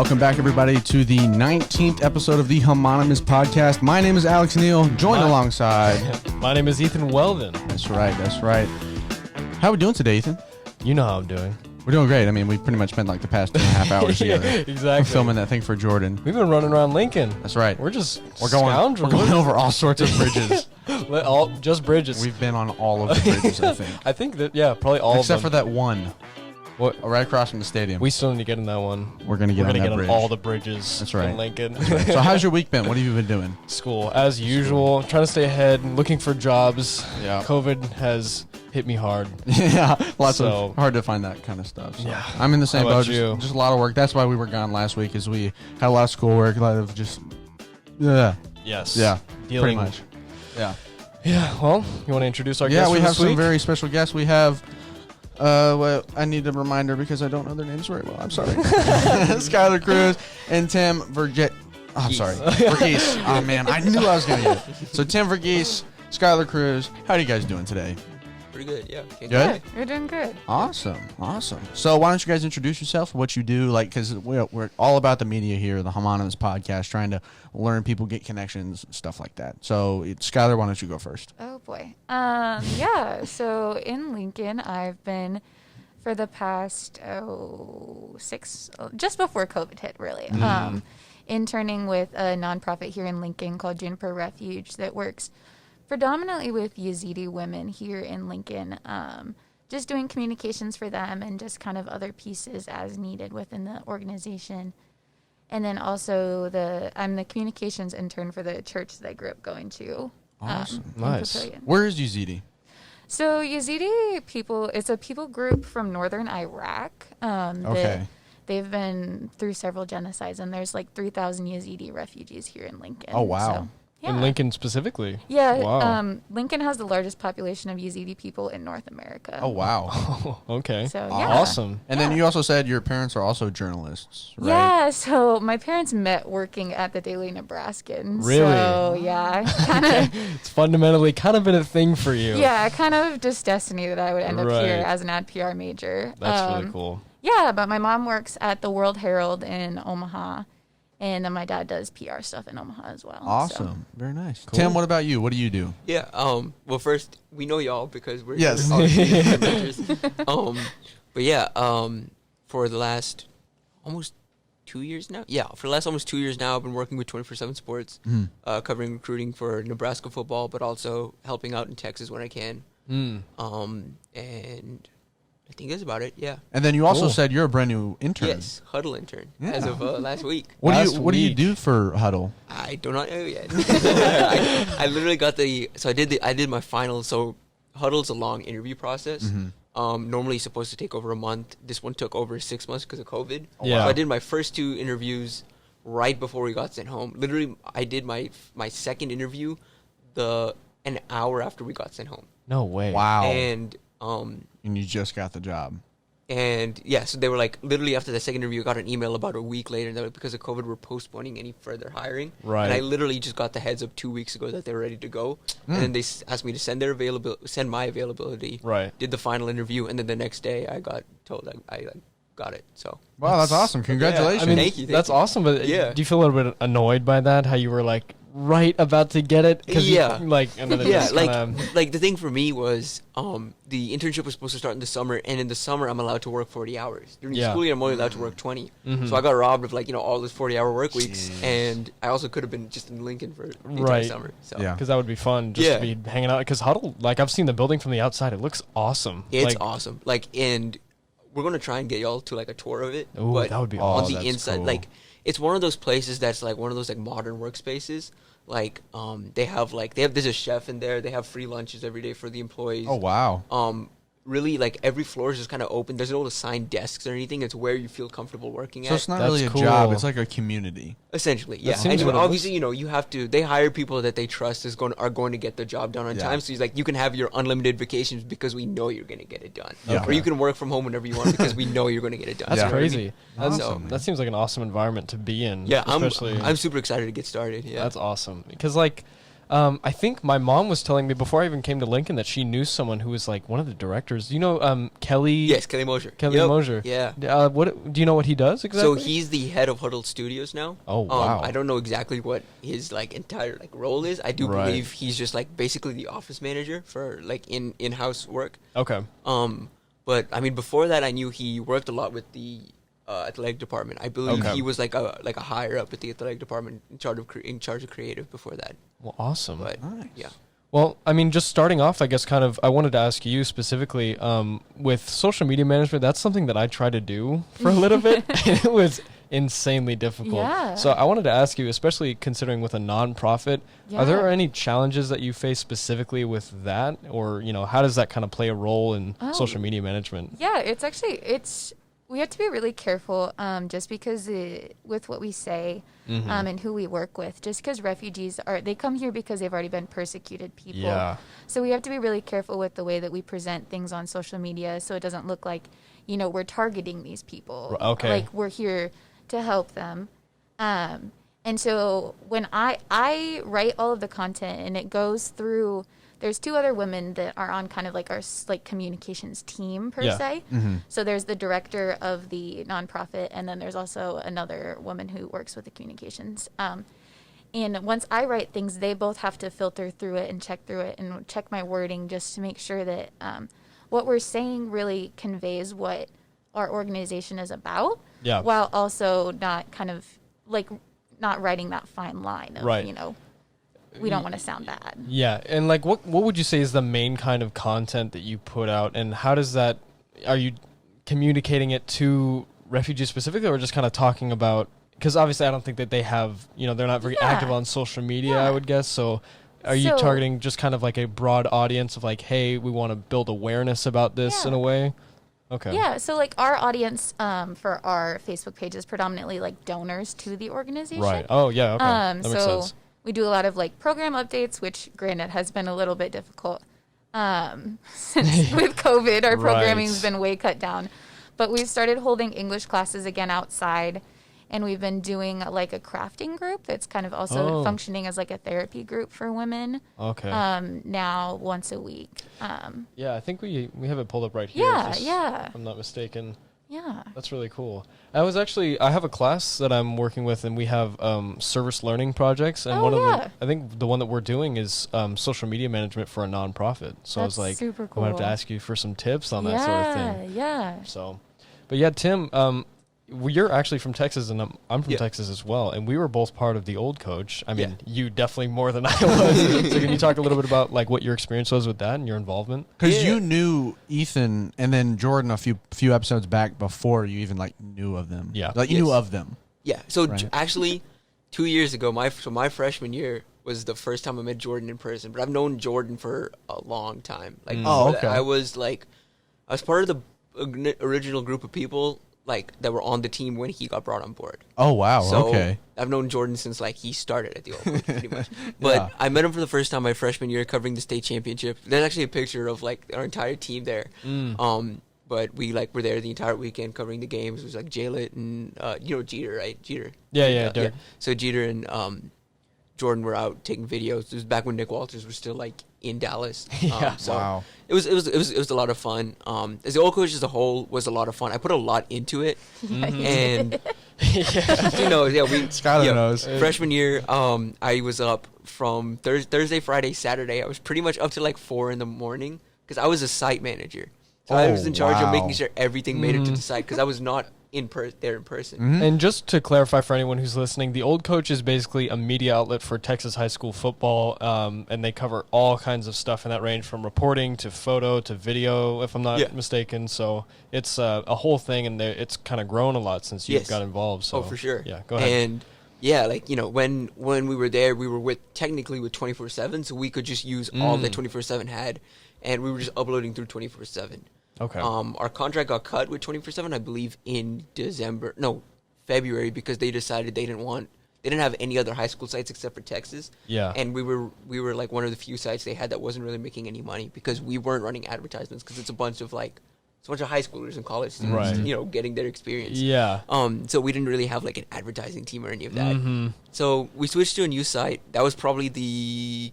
Welcome back, everybody, to the 19th episode of the Homonymous podcast. My name is Alex Neal, joined alongside... My name is Ethan Weldon. That's right. How are we doing today, Ethan? You know how I'm doing. We're doing great. I mean, we pretty much spent like the past 2.5 hours together. Exactly. Filming that thing for Jordan. We've been running around Lincoln. That's right. We're going over all sorts of bridges. Just bridges. We've been on all of the bridges, I think. I think that, yeah, probably all Except of them. for that one. What? Right across from the stadium. We still need to get in that one. We're going to get on bridge. all the bridges. That's right. In Lincoln. That's right. So how's your week been? What have you been doing? School, as usual. Trying to stay ahead, looking for jobs. Yeah. COVID has hit me hard. Yeah, hard to find that kind of stuff. So. Yeah. I'm in the same How about boat. you? Just a lot of work. That's why we were gone last week, is we had a lot of schoolwork, a lot of just, Yes. Yeah, pretty Dealing. much. Yeah. Yeah, well, you want to introduce our guests? Yeah, we for have this some week? very special guests. We have, well, I need a reminder because I don't know their names very well. I'm sorry. Schyler Cruise and Tim Verghese. Oh, I'm sorry. Verghese. Oh, man. I knew I was going to get it. So, Tim Verghese, Schyler Cruise. How are you guys doing today? Pretty good, yeah. Good? Yeah, you're doing good. Awesome. So why don't you guys introduce yourself, what you do, like, because we're all about the media here, the Homonymous podcast, trying to learn people, get connections, stuff like that. So, Schyler, why don't you go first? Oh boy. Yeah. So in Lincoln, I've been for the past just before COVID hit, really. Interning with a nonprofit here in Lincoln called Juniper Refuge that works predominantly with Yazidi women here in Lincoln, just doing communications for them and just kind of other pieces as needed within the organization. And then also I'm the communications intern for the church that I grew up going to. Awesome. Nice. Papillion. Where is Yazidi? So Yazidi people, it's a people group from northern Iraq. Okay. They've been through several genocides, and there's like 3,000 Yazidi refugees here in Lincoln. Oh, wow. So, yeah. In Lincoln specifically? Yeah. Wow. Lincoln has the largest population of Yazidi people in North America. Oh, wow. Oh, okay. So, yeah. Awesome. And then you also said your parents are also journalists, right? Yeah, so my parents met working at the Daily Nebraskan. Really? So, yeah, kind of. It's fundamentally kind of been a thing for you. Yeah, kind of just destiny that I would end up here Right. as an ad PR major. That's really cool. Yeah, but my mom works at the World Herald in Omaha, and then my dad does PR stuff in Omaha as well. Awesome. So. Very nice. Cool. Tim, what about you? What do you do? Yeah, well, first, we know y'all because we're Yes. obviously mentors. But yeah, for the last almost 2 years now? Yeah, for the last almost 2 years now, I've been working with 24/7 Sports, covering recruiting for Nebraska football, but also helping out in Texas when I can. And I think that's about it, yeah. And then you also Cool. said you're a brand new intern. Yes, Huddle intern as of last week. What do you week. do for Huddle? I do not know yet. I literally got I did my final. So Huddle's a long interview process. Normally it's supposed to take over a month. This one took over 6 months because of COVID. Yeah. So I did my first 2 interviews right before we got sent home. Literally, I did my second interview an hour after we got sent home. No way. Wow. And you just got the job. And yeah, so they were like, literally after the second interview, I got an email about a week later that because of COVID, we're postponing any further hiring. Right. And I literally just got the heads up 2 weeks ago that they were ready to go. And then they asked me to send my availability. Right. Did the final interview, and then the next day I got told I got it. So Wow, that's awesome. Congratulations. I mean, Thank you. that's awesome, but Yeah. do you feel a little bit annoyed by that? How you were like right about to get it? Yeah. And then it yeah, just like the thing for me was the internship was supposed to start in the summer, and in the summer I'm allowed to work 40 hours. During the school year, I'm only allowed to work 20. So I got robbed of all those 40-hour work weeks, and I also could have been just in Lincoln for the entire summer. So. Yeah. because that would be fun just to be hanging out. Because Huddle, I've seen the building from the outside. It looks awesome. It's awesome. And we're gonna try and get y'all to a tour of it. Ooh, but that would be on awesome. the inside. Cool. It's one of those places that's one of those modern workspaces. There's a chef in there. They have free lunches every day for the employees. Oh, wow. Really, every floor is just kind of open. There's no assigned desks or anything. It's where you feel comfortable working So at. it's not That's really a cool. job. It's like a community. Essentially, yeah. seems And what it obviously, you have to. They hire people that they trust are going to get the job done on Yeah. time. So he's you can have your unlimited vacations because we know you're going to get it done. Yeah. Or you can work from home whenever you want because we know you're going to get it done. That's Yeah. crazy. Awesome, That seems like an awesome environment to be in. Yeah, especially. I'm super excited to get started. Yeah. That's awesome. Because I think my mom was telling me before I even came to Lincoln that she knew someone who was like one of the directors. You know, Kelly? Yes, Kelly Mosier. Kelly Mosier. Yeah. What do you know what he does exactly? So he's the head of Huddle Studios now. Oh, wow. I don't know exactly what his like entire like role is. I do believe he's just like basically the office manager for like in-house work. Okay. But I mean, before that, I knew he worked a lot with the athletic department. I believe he was like a higher up at the athletic department in charge of creative before that. Well, awesome. But Nice. yeah. Well, I mean, just starting off, I guess I wanted to ask you specifically, with social media management, that's something that I tried to do for a little bit, and it was insanely difficult. Yeah. So I wanted to ask you, especially considering with a nonprofit, are there any challenges that you face specifically with that? Or, how does that kind of play a role in social media management? Yeah, it's we have to be really careful just because with what we say and who we work with, just because refugees they come here because they've already been persecuted people. Yeah. So we have to be really careful with the way that we present things on social media so it doesn't look like, we're targeting these people. Okay. Like we're here to help them. And so when I write all of the content and it goes through, there's two other women that are on kind of like our like communications team per se. Mm-hmm. So there's the director of the nonprofit, and then there's also another woman who works with the communications. And once I write things, they both have to filter through it and check my wording just to make sure that what we're saying really conveys what our organization is about. Yeah. While also not kind of like not writing that fine line of, Right. we don't want to sound bad. Yeah, and like what would you say is the main kind of content that you put out, and how does that, are you communicating it to refugees specifically, or just kind of talking about, because obviously I don't think that they have, they're not very active on social media, I would guess, so are you targeting just kind of like a broad audience of like, hey, we want to build awareness about this in a way? Okay. Yeah, so like our audience for our Facebook page is predominantly like donors to the organization. Right. Oh, yeah, okay. That makes sense. We do a lot of like program updates, which granted has been a little bit difficult since with COVID. Our programming's been way cut down. But we've started holding English classes again outside, and we've been doing like a crafting group that's kind of also functioning as like a therapy group for women. Okay. Now once a week. Yeah, I think we have it pulled up right here. If I'm not mistaken. Yeah. That's really cool. I have a class that I'm working with, and we have service learning projects, and I think the one that we're doing is social media management for a nonprofit. So I was like, super I'm gonna have to cool. ask you for some tips on that sort of thing. Yeah. So, but yeah, Tim, you're actually from Texas, and I'm from Texas as well, and we were both part of the old coach. I mean, you definitely more than I was. So can you talk a little bit about like what your experience was with that and your involvement? Because you knew Ethan and then Jordan a few episodes back before you even like knew of them. Yeah. Like you knew of them. Yeah. So Right. actually, 2 years ago, my freshman year was the first time I met Jordan in person. But I've known Jordan for a long time. Like, before that, I was part of the original group of people like that were on the team when he got brought on board. Oh wow. So okay. I've known Jordan since like he started at the old coach, pretty much. But I met him for the first time my freshman year covering the state championship. There's actually a picture of like our entire team there. But we like were there the entire weekend covering the games. It was like Jaylet and Jeter, right? Jeter. Yeah. So Jeter and Jordan were out taking videos. It was back when Nick Walters was still like in Dallas. So Wow. It was a lot of fun. As the old coach as a whole was a lot of fun. I put a lot into it, and Schyler knows. Freshman year, I was up from Thursday, Friday, Saturday. I was pretty much up to like 4 a.m. because I was a site manager. So I was in charge of making sure everything made it to the site because I was not there in person. And just to clarify for anyone who's listening, the Old Coach is basically a media outlet for Texas high school football, and they cover all kinds of stuff in that range, from reporting to photo to video, if I'm not mistaken. So it's a whole thing, and it's kind of grown a lot since you've got involved. So, for sure. Yeah, go ahead. And when we were there, we were technically with 24/7, so we could just use all that 24/7 had, and we were just uploading through 24/7. Okay. Our contract got cut with 24/7, I believe, in February, because they decided they didn't have any other high school sites except for Texas. Yeah. And we were like one of the few sites they had that wasn't really making any money because we weren't running advertisements because it's a bunch of high schoolers and college students, Right. Getting their experience. Yeah. So we didn't really have like an advertising team or any of that. So we switched to a new site. That was probably the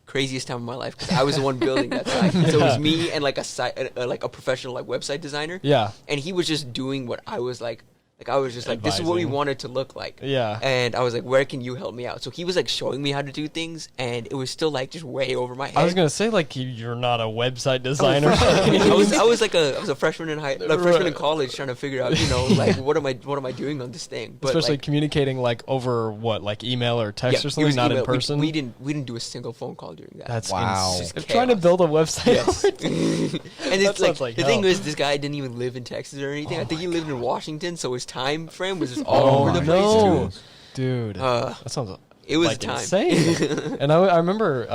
craziest time of my life because I was the one building that site. So it was me and like a site, like a professional like website designer. Yeah. And he was just doing what I was like I was just like, this is what we want it to look like. Yeah. And I was like, where can you help me out? So he was like showing me how to do things, and it was still like just way over my head. I was gonna say like you're not a website designer. I was a freshman in freshman in college trying to figure out, like what am I doing on this thing? But especially like, communicating like over what, like email or text or it something, was not email. in person. We didn't do a single phone call during that. That's Wow. insane. Just Trying to chaos. build a website. Yes. And it's like the hell. thing is, this guy didn't even live in Texas or anything. I think he lived in Washington, so his time frame was just all over the place. no. Too. Dude, that sounds It was like time. insane. And I remember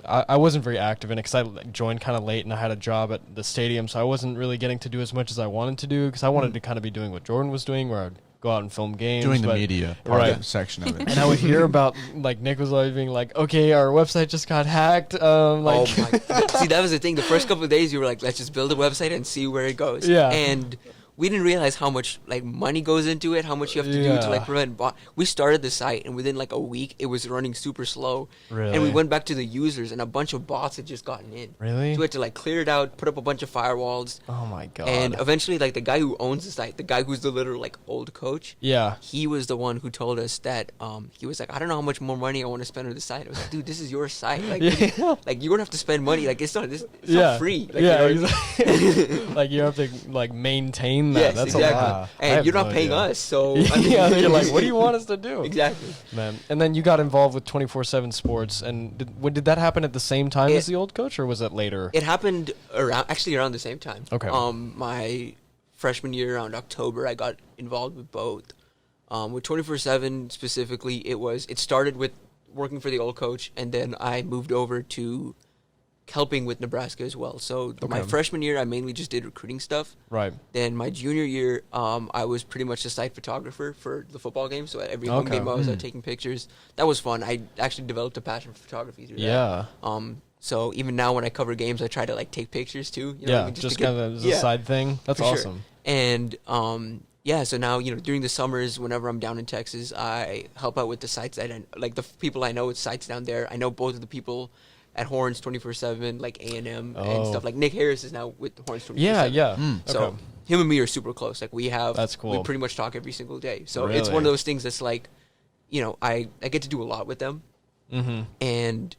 I wasn't very active in it because I joined kind of late and I had a job at the stadium, so I wasn't really getting to do as much as I wanted to do because I wanted to kind of be doing what Jordan was doing, where I'd go out and film games. Doing the media Right. section of it. And I would hear about, like, Nick was always being like, okay, our website just got hacked. Oh my! See, that was the thing. The first couple of days, you were like, "Let's just build a website and see where it goes." Yeah. And we didn't realize how much like money goes into it, how much you have to do to like prevent bot. We started the site, and within like a week, it was running super slow. Really? And we went back to the users, and a bunch of bots had just gotten in. Really? So we had to like clear it out, put up a bunch of firewalls. Oh my god. And eventually, like the guy who owns the site, the guy who's the literal like old coach, yeah. he was the one who told us that he was like, I don't know how much more money I want to spend on the site. I was like, dude, this is your site. Like, Yeah. like you're gonna have to spend money. Like it's not Yeah. not free. Like, yeah, you know what I mean? exactly. Like you have to like maintain that. Yes, That's exactly. a lot. I And have you're not no paying idea. us, so Yeah, I mean, you're like, what do you want us to do? Exactly. Man. And then you got involved with 24/7 Sports, and did that happen at the same time as the old coach, or was it later? It happened around the same time. Okay. My freshman year, around October, I got involved with both. With 24/7 specifically, it started with working for the old coach, and then I moved over to helping with Nebraska as well. So my freshman year, I mainly just did recruiting stuff. Right. Then my junior year, I was pretty much the site photographer for the football game. So at every home game, I was out taking pictures. That was fun. I actually developed a passion for photography through that. Yeah. So even now when I cover games, I try to like take pictures too. You know what I Yeah, mean? just to get- kind of as a side thing. That's for sure. awesome. And yeah, so now during the summers, whenever I'm down in Texas, I help out with the sites that like the people I know with sites down there. I know both of the people at Horns 24/7, like A&M and stuff. Like Nick Harris is now with Horns 24/7. Yeah, yeah. So Okay. him and me are super close. Like That's cool. We pretty much talk every single day. So it's Really? one of those things that's like, I get to do a lot with them. Mm-hmm. And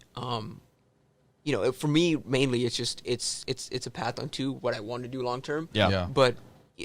for me mainly it's just it's a path onto what I want to do long term. Yeah. But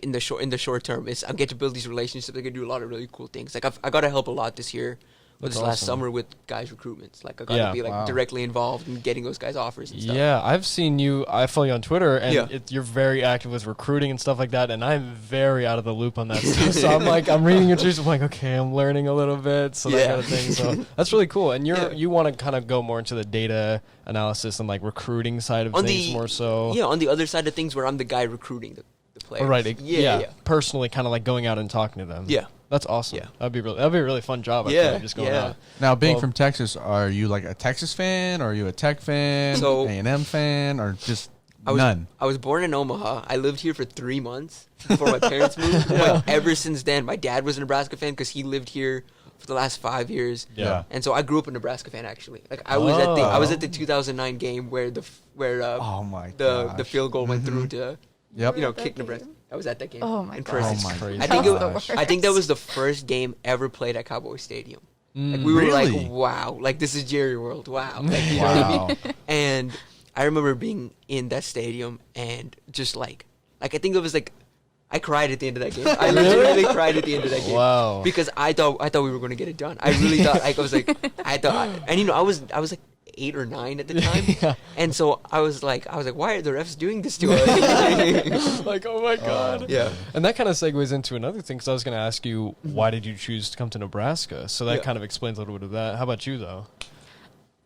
in the short term, I get to build these relationships. I get to do a lot of really cool things. Like I got to help a lot this year. With That's this last awesome. summer with guys' recruitments. Like I got to be like directly involved in getting those guys offers and stuff. Yeah, I've seen you. I follow you on Twitter, and Yeah. you're very active with recruiting and stuff like that. And I'm very out of the loop on that stuff. So I'm reading your tweets. I'm like, okay, I'm learning a little bit, so that kind of thing. So that's really cool. And you want to kind of go more into the data analysis and like recruiting side of things more so. Yeah, on the other side of things, where I'm the guy recruiting the players. Oh, right. Yeah. Personally, kind of like going out and talking to them. Yeah. That's awesome. Yeah. That'd be a really fun job. I feel like, just going out. Now, being Well- from Texas, are you like a Texas fan, or are you a Tech fan, So- A&M fan, or just none? I was born in Omaha. I lived here for 3 months before my parents moved. But ever since then, my dad was a Nebraska fan because he lived here for the last 5 years. Yeah. And so I grew up a Nebraska fan actually. Like I was at the 2009 game where Oh my the gosh. field goal went through to Yep. kick Nebraska. I was at that game. Oh my in gosh. person. Oh my crazy. I think That was the gosh. worst. I think that was the first game ever played at Cowboy Stadium. Like we were Really? like, wow, like this is Jerry World. Wow. Like, you know what I mean? Wow. And I remember being in that stadium and just like I think it was like I cried at the end of that game. I literally cried at the end of that game. Wow. Because I thought we were going to get it done. I really thought I was like and I was like 8 or 9 at the time. And so I was like why are the refs doing this to us? Like, oh my God. Yeah. And that kind of segues into another thing, because I was going to ask you, why did you choose to come to Nebraska? So that Yeah. kind of explains a little bit of that. How about you, though?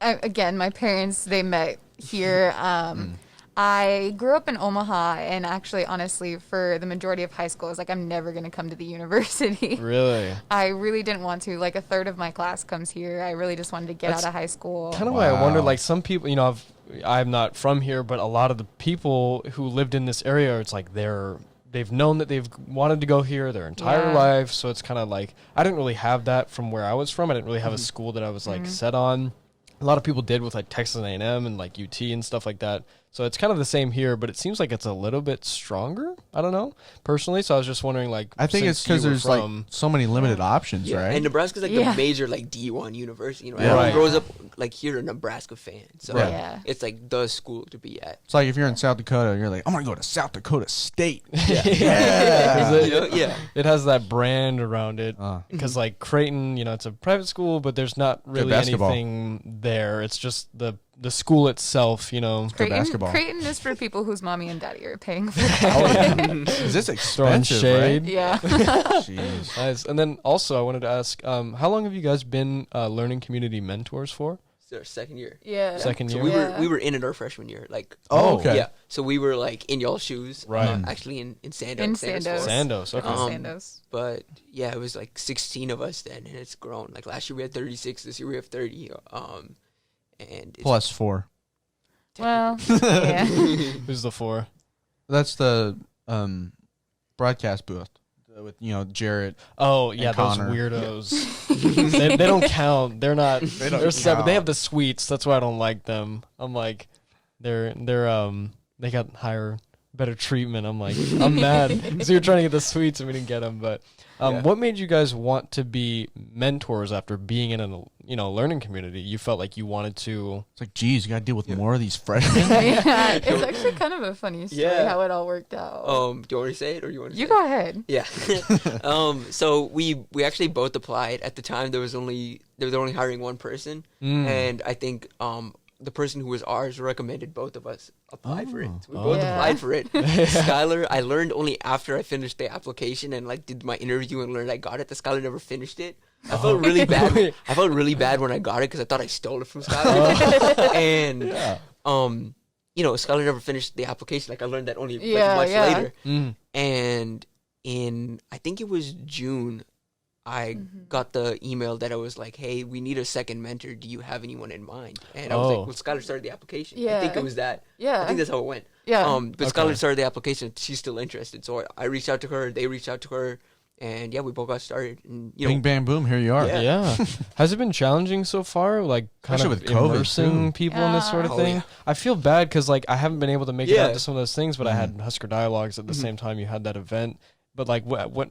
Again, my parents, they met here. I grew up in Omaha, and actually, honestly, for the majority of high school, I was like, I'm never going to come to the university. Really? I really didn't want to. Like, a third of my class comes here. I really just wanted to get out of high school. Kind of why I wonder, Wow. like, some people, I'm not from here, but a lot of the people who lived in this area, it's like they've known that they've wanted to go here their entire Yeah. life. So it's kind of like, I didn't really have that from where I was from. I didn't really have a school that I was like set on. a lot of people did with like Texas A&M and like UT and stuff like that. So it's kind of the same here, but it seems like it's a little bit stronger. I don't know, personally. So I was just wondering, like, I think it's because there's like so many limited options, right? And Nebraska's like the major like D1 university. You know, Yeah. everyone grows up like you're a Nebraska fan, so Yeah. it's like the school to be at. It's like if you're in South Dakota, you're like, I'm gonna go to South Dakota State. Yeah. You know, yeah. It has that brand around it because like Creighton, you know, it's a private school, but there's not really basketball. anything there. It's just the school itself, you know. basketball. Creighton is for people whose mommy and daddy are paying for that. Is this Throwing expensive, shade. right? Yeah. Jeez. Nice. And then also I wanted to ask, how long have you guys been learning community mentors for? It's our second year. Yeah. Second So year? we were in it our freshman year. Like Oh, okay. yeah. So we were like in y'all's shoes. Right. Actually in Sandos. In Sandos Sandos. floor. Sandos. Okay. Sandos. But yeah, it was like 16 of us then, and it's grown. Like last year we had 36. This year we have 30. And it's Plus 4. Well, yeah. Who's the 4? That's the broadcast booth with Jarrett. Oh yeah, And those Connor. weirdos. they don't count. They're not. They're separate. count. They have the suites. That's why I don't like them. I'm like, they got better treatment. I'm like, I'm mad. So you're trying to get the suites and we didn't get them. But what made you guys want to be mentors after being in a learning community? You felt like you wanted to. It's like, geez, you got to deal with more of these freshmen. Yeah, it's actually kind of a funny story how it all worked out. do you want me to say it or you want to? You go ahead. Yeah. So we actually both applied at the time. They were only hiring one person, and I think the person who was ours recommended both of us apply for it. So we both applied for it. Schyler, I learned only after I finished the application and like did my interview and learned I got it. The Schyler never finished it. I felt really bad. I felt really bad when I got it because I thought I stole it from Schyler. And Schyler never finished the application. Like I learned that only much later. And in I think it was June, I got the email that I was like, hey, we need a second mentor. Do you have anyone in mind? And I was like, well, Schyler started the application. Yeah. I think it was that. Yeah. I think that's how it went. Yeah. But Schyler started the application. She's still interested. So I reached out to her. They reached out to her. And yeah, we both got started. And, Bing, bam, boom, here you are. Yeah. Has it been challenging so far? Like kind Especially of with COVID, immersing too. people in this sort of Oh, thing? yeah. I feel bad because like I haven't been able to make it out to some of those things, but I had Husker Dialogues at the same time you had that event. But like,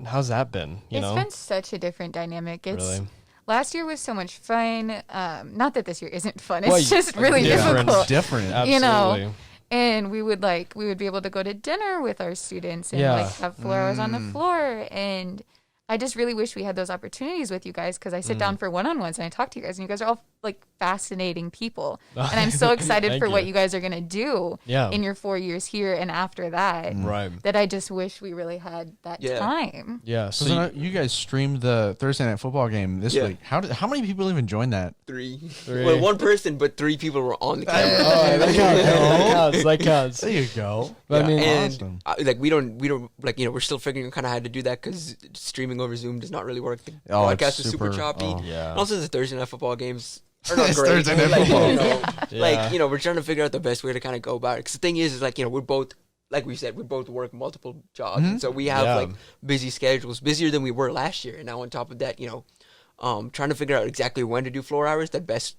how's that been? It's been such a different dynamic. Really? Last year was so much fun. Not that this year isn't fun. Well, It's just really different. difficult. Different. Absolutely. And we would be able to go to dinner with our students and like have 4 hours on the floor. And I just really wish we had those opportunities with you guys because I sit down for one-on-ones and I talk to you guys and you guys are all like fascinating people. And I'm so excited for what you guys are going to do in your 4 years here and after that. Right. That I just wish we really had that time. Yeah. So So you guys streamed the Thursday night football game this week. How many people even joined that? Three. Well, one person, but 3 people were on the camera. that counts. There you go. But I mean, awesome. We don't like we're still figuring out kind of how to do that because streaming over Zoom does not really work. The Oh, it's podcast is super super- choppy. oh. Yeah. And also, the Thursday night football games are not It's great. Thursday night Like, football. we're trying to figure out the best way to kind of go about it. Because the thing is like we're both. Like we said, we both work multiple jobs, and so we have like busy schedules, busier than we were last year. And now on top of that, trying to figure out exactly when to do floor hours that best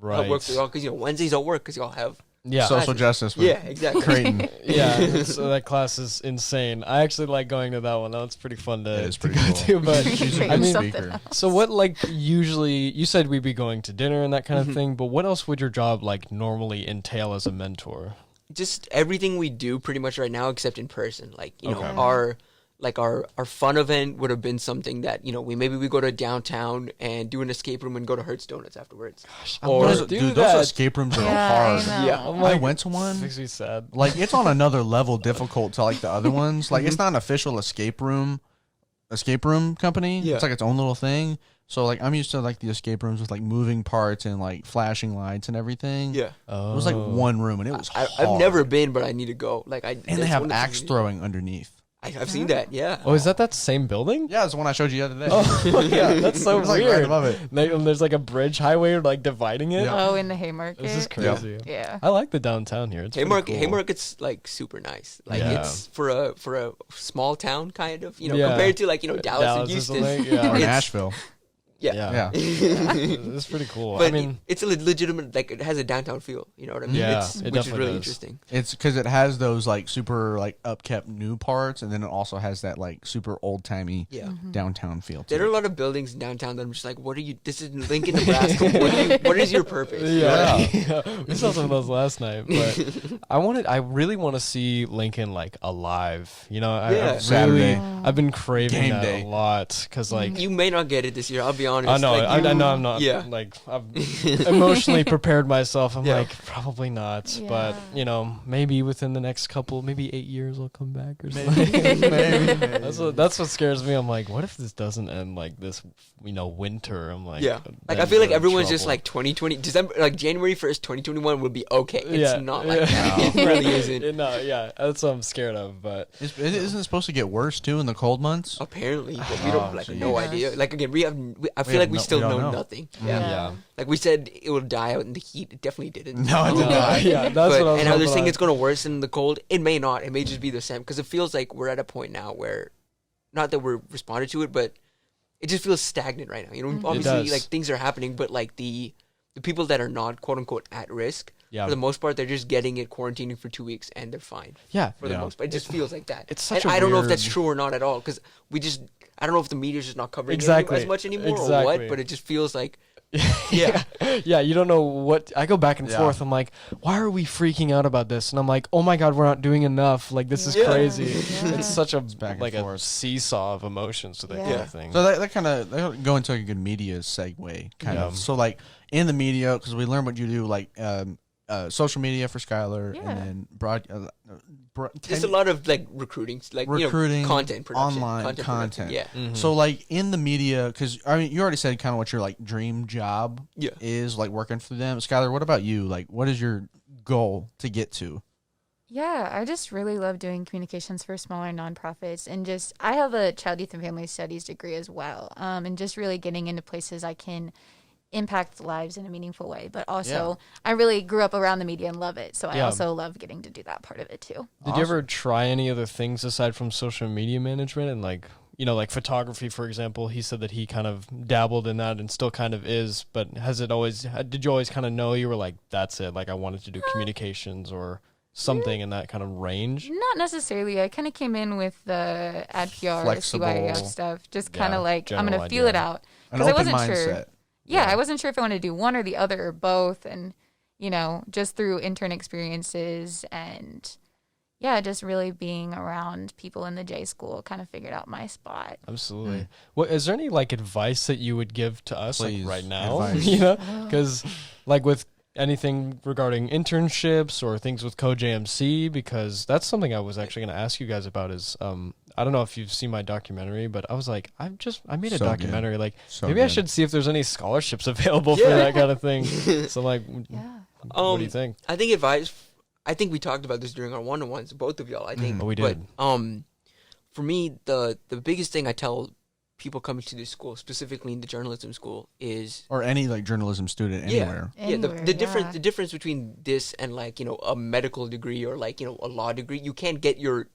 works for y'all. Because Wednesdays don't work because y'all have Social justice. With exactly. Creighton. Yeah, so that class is insane. I actually like going to that one. That's pretty fun to, It is pretty go cool. to. But She's a I good mean- speaker. so what usually you said we'd be going to dinner and that kind of thing, but what else would your job normally entail as a mentor? Just everything we do pretty much right now except in person. Like Okay. our fun event would have been something that we go to downtown and do an escape room and go to Hertz Donuts afterwards. Or Dude, those escape rooms are hard. I know. Yeah. Oh I went to one. Makes me sad. Like, it's on another level difficult to like the other ones. Like, it's not an official escape room company. Yeah. It's like its own little thing. So like I'm used to like the escape rooms with like moving parts and like flashing lights and everything. Yeah. It was like one room and it was hard. I've never been, but I need to go. And they have axe throwing underneath. I've seen that. Yeah. Oh, is that same building? Yeah, it's the one I showed you the other day. Oh, yeah, that's so It's like weird. right above it. There's like a bridge highway like dividing it. Yeah. Oh, in the Haymarket. This is crazy. Yeah. I like the downtown here. It's pretty cool. Haymarket's like super nice. Like Yeah. it's for a small town kind of, Yeah. compared to like, Dallas and Dallas or Houston. something, yeah. Or It's- Nashville. Yeah. It's pretty cool. But I mean, it's a legitimate, like, it has a downtown feel. You know what I mean? Yeah, It's, it which is definitely really does. interesting. It's because it has those like super like upkept new parts, and then it also has that like super old timey Yeah. downtown feel. To There are a it. lot of buildings in downtown that I'm just like, what are you? This is Lincoln, Nebraska. What is your purpose? yeah. We saw some of those last night, but I really want to see Lincoln like alive. You know, Yeah. Saturday. I've been craving Game that day. a lot because like. You may not get it this year. I'll be honest. I know, Like, I know I'm not. Yeah. Like, I've emotionally prepared myself. I'm Yeah. like, probably not. Yeah. But, you know, maybe within the next maybe 8 years I'll come back or something. Maybe. That's what scares me. I'm like, what if this doesn't end like this, winter? I'm like, Yeah. Like, I then feel like we're in everyone's just trouble. like 2020, December, like January 1st, 2021 will be okay. It's not like that. No. It really isn't. No, yeah, that's what I'm scared of. But Isn't it supposed to get worse too in the cold months? Apparently, but we don't, like, no geez. idea. Like, again, I feel have like we no- still we don't know know. nothing. Yeah. yeah. Like we said, it will die out in the heat. It definitely didn't. No, it did not. Yeah, that's But, what I was and how they're hoping saying on. it's going to worsen in the cold. It may not. It may just be the same because it feels like we're at a point now where, not that we're responded to it, but it just feels stagnant right now. You know, obviously, does. like things are happening, but like the people that are not quote unquote at risk, Yeah. for the most part, they're just getting it, quarantining for 2 weeks, and they're fine Yeah. for the Yeah. most part. It just feels like that. It's such and a I don't know if that's weird- true or not at all because I don't know if the media's just not covering it Exactly. as much anymore or Exactly. what, but it just feels like yeah. Yeah, you don't know what. I go back and Yeah. forth. I'm like, why are we freaking out about this? And I'm like, oh my God, we're not doing enough. Like, this is Yeah. crazy. Yeah. It's such a back and like a forth. seesaw of emotions to that Yeah. kind of thing. So that kind of go into like a good media segue kind Yeah. of. So like in the media, because we learned what you do, like social media for Schyler, Yeah. and then just a lot of like recruiting, like Recruiting, content production, online production. content. Yeah, Mhm. So like in the media, because I mean, you already said kind of what your like dream job Yeah. is, like working for them. Schyler, what about you? Like, what is your goal to get to? Yeah, I just really love doing communications for smaller nonprofits, and just I have a child, youth, and family studies degree as well, and just really getting into places I can impact lives in a meaningful way. But also, I really grew up around the media and love it, so I Yeah. also love getting to do that part of it too. Did you ever try any other things aside from social media management and like, like photography, for example? He said that he kind of dabbled in that and still kind of is, but did you always kind of know you were like, that's it, like I wanted to do communications or something in that kind of range? Not necessarily. I kind of came in with the ad PR, Flexible. CYF stuff, just kind Yeah, of like I'm general going to feel it idea. out. An 'Cause I open wasn't sure. mindset. Yeah, I wasn't sure if I wanted to do one or the other or both. And, just through intern experiences and, just really being around people in the J school, kind of figured out my spot. Absolutely. Well, is there any like advice that you would give to us like Please, right now? advice. Because like with anything regarding internships or things with co-JMC, because that's something I was actually going to ask you guys about is, I don't know if you've seen my documentary, but I was like, I made a So good. documentary. Like So maybe I good. should see if there's any scholarships available for Yeah. that kind of thing. So like, Yeah. what do you think? I think advice. I think we talked about this during our one-on-ones, both of y'all. I think, Oh, we did. But for me, the biggest thing I tell people coming to this school, specifically in the journalism school, is Or any like journalism student anywhere. Anywhere, the difference between this and like a medical degree or like a law degree. You can't get you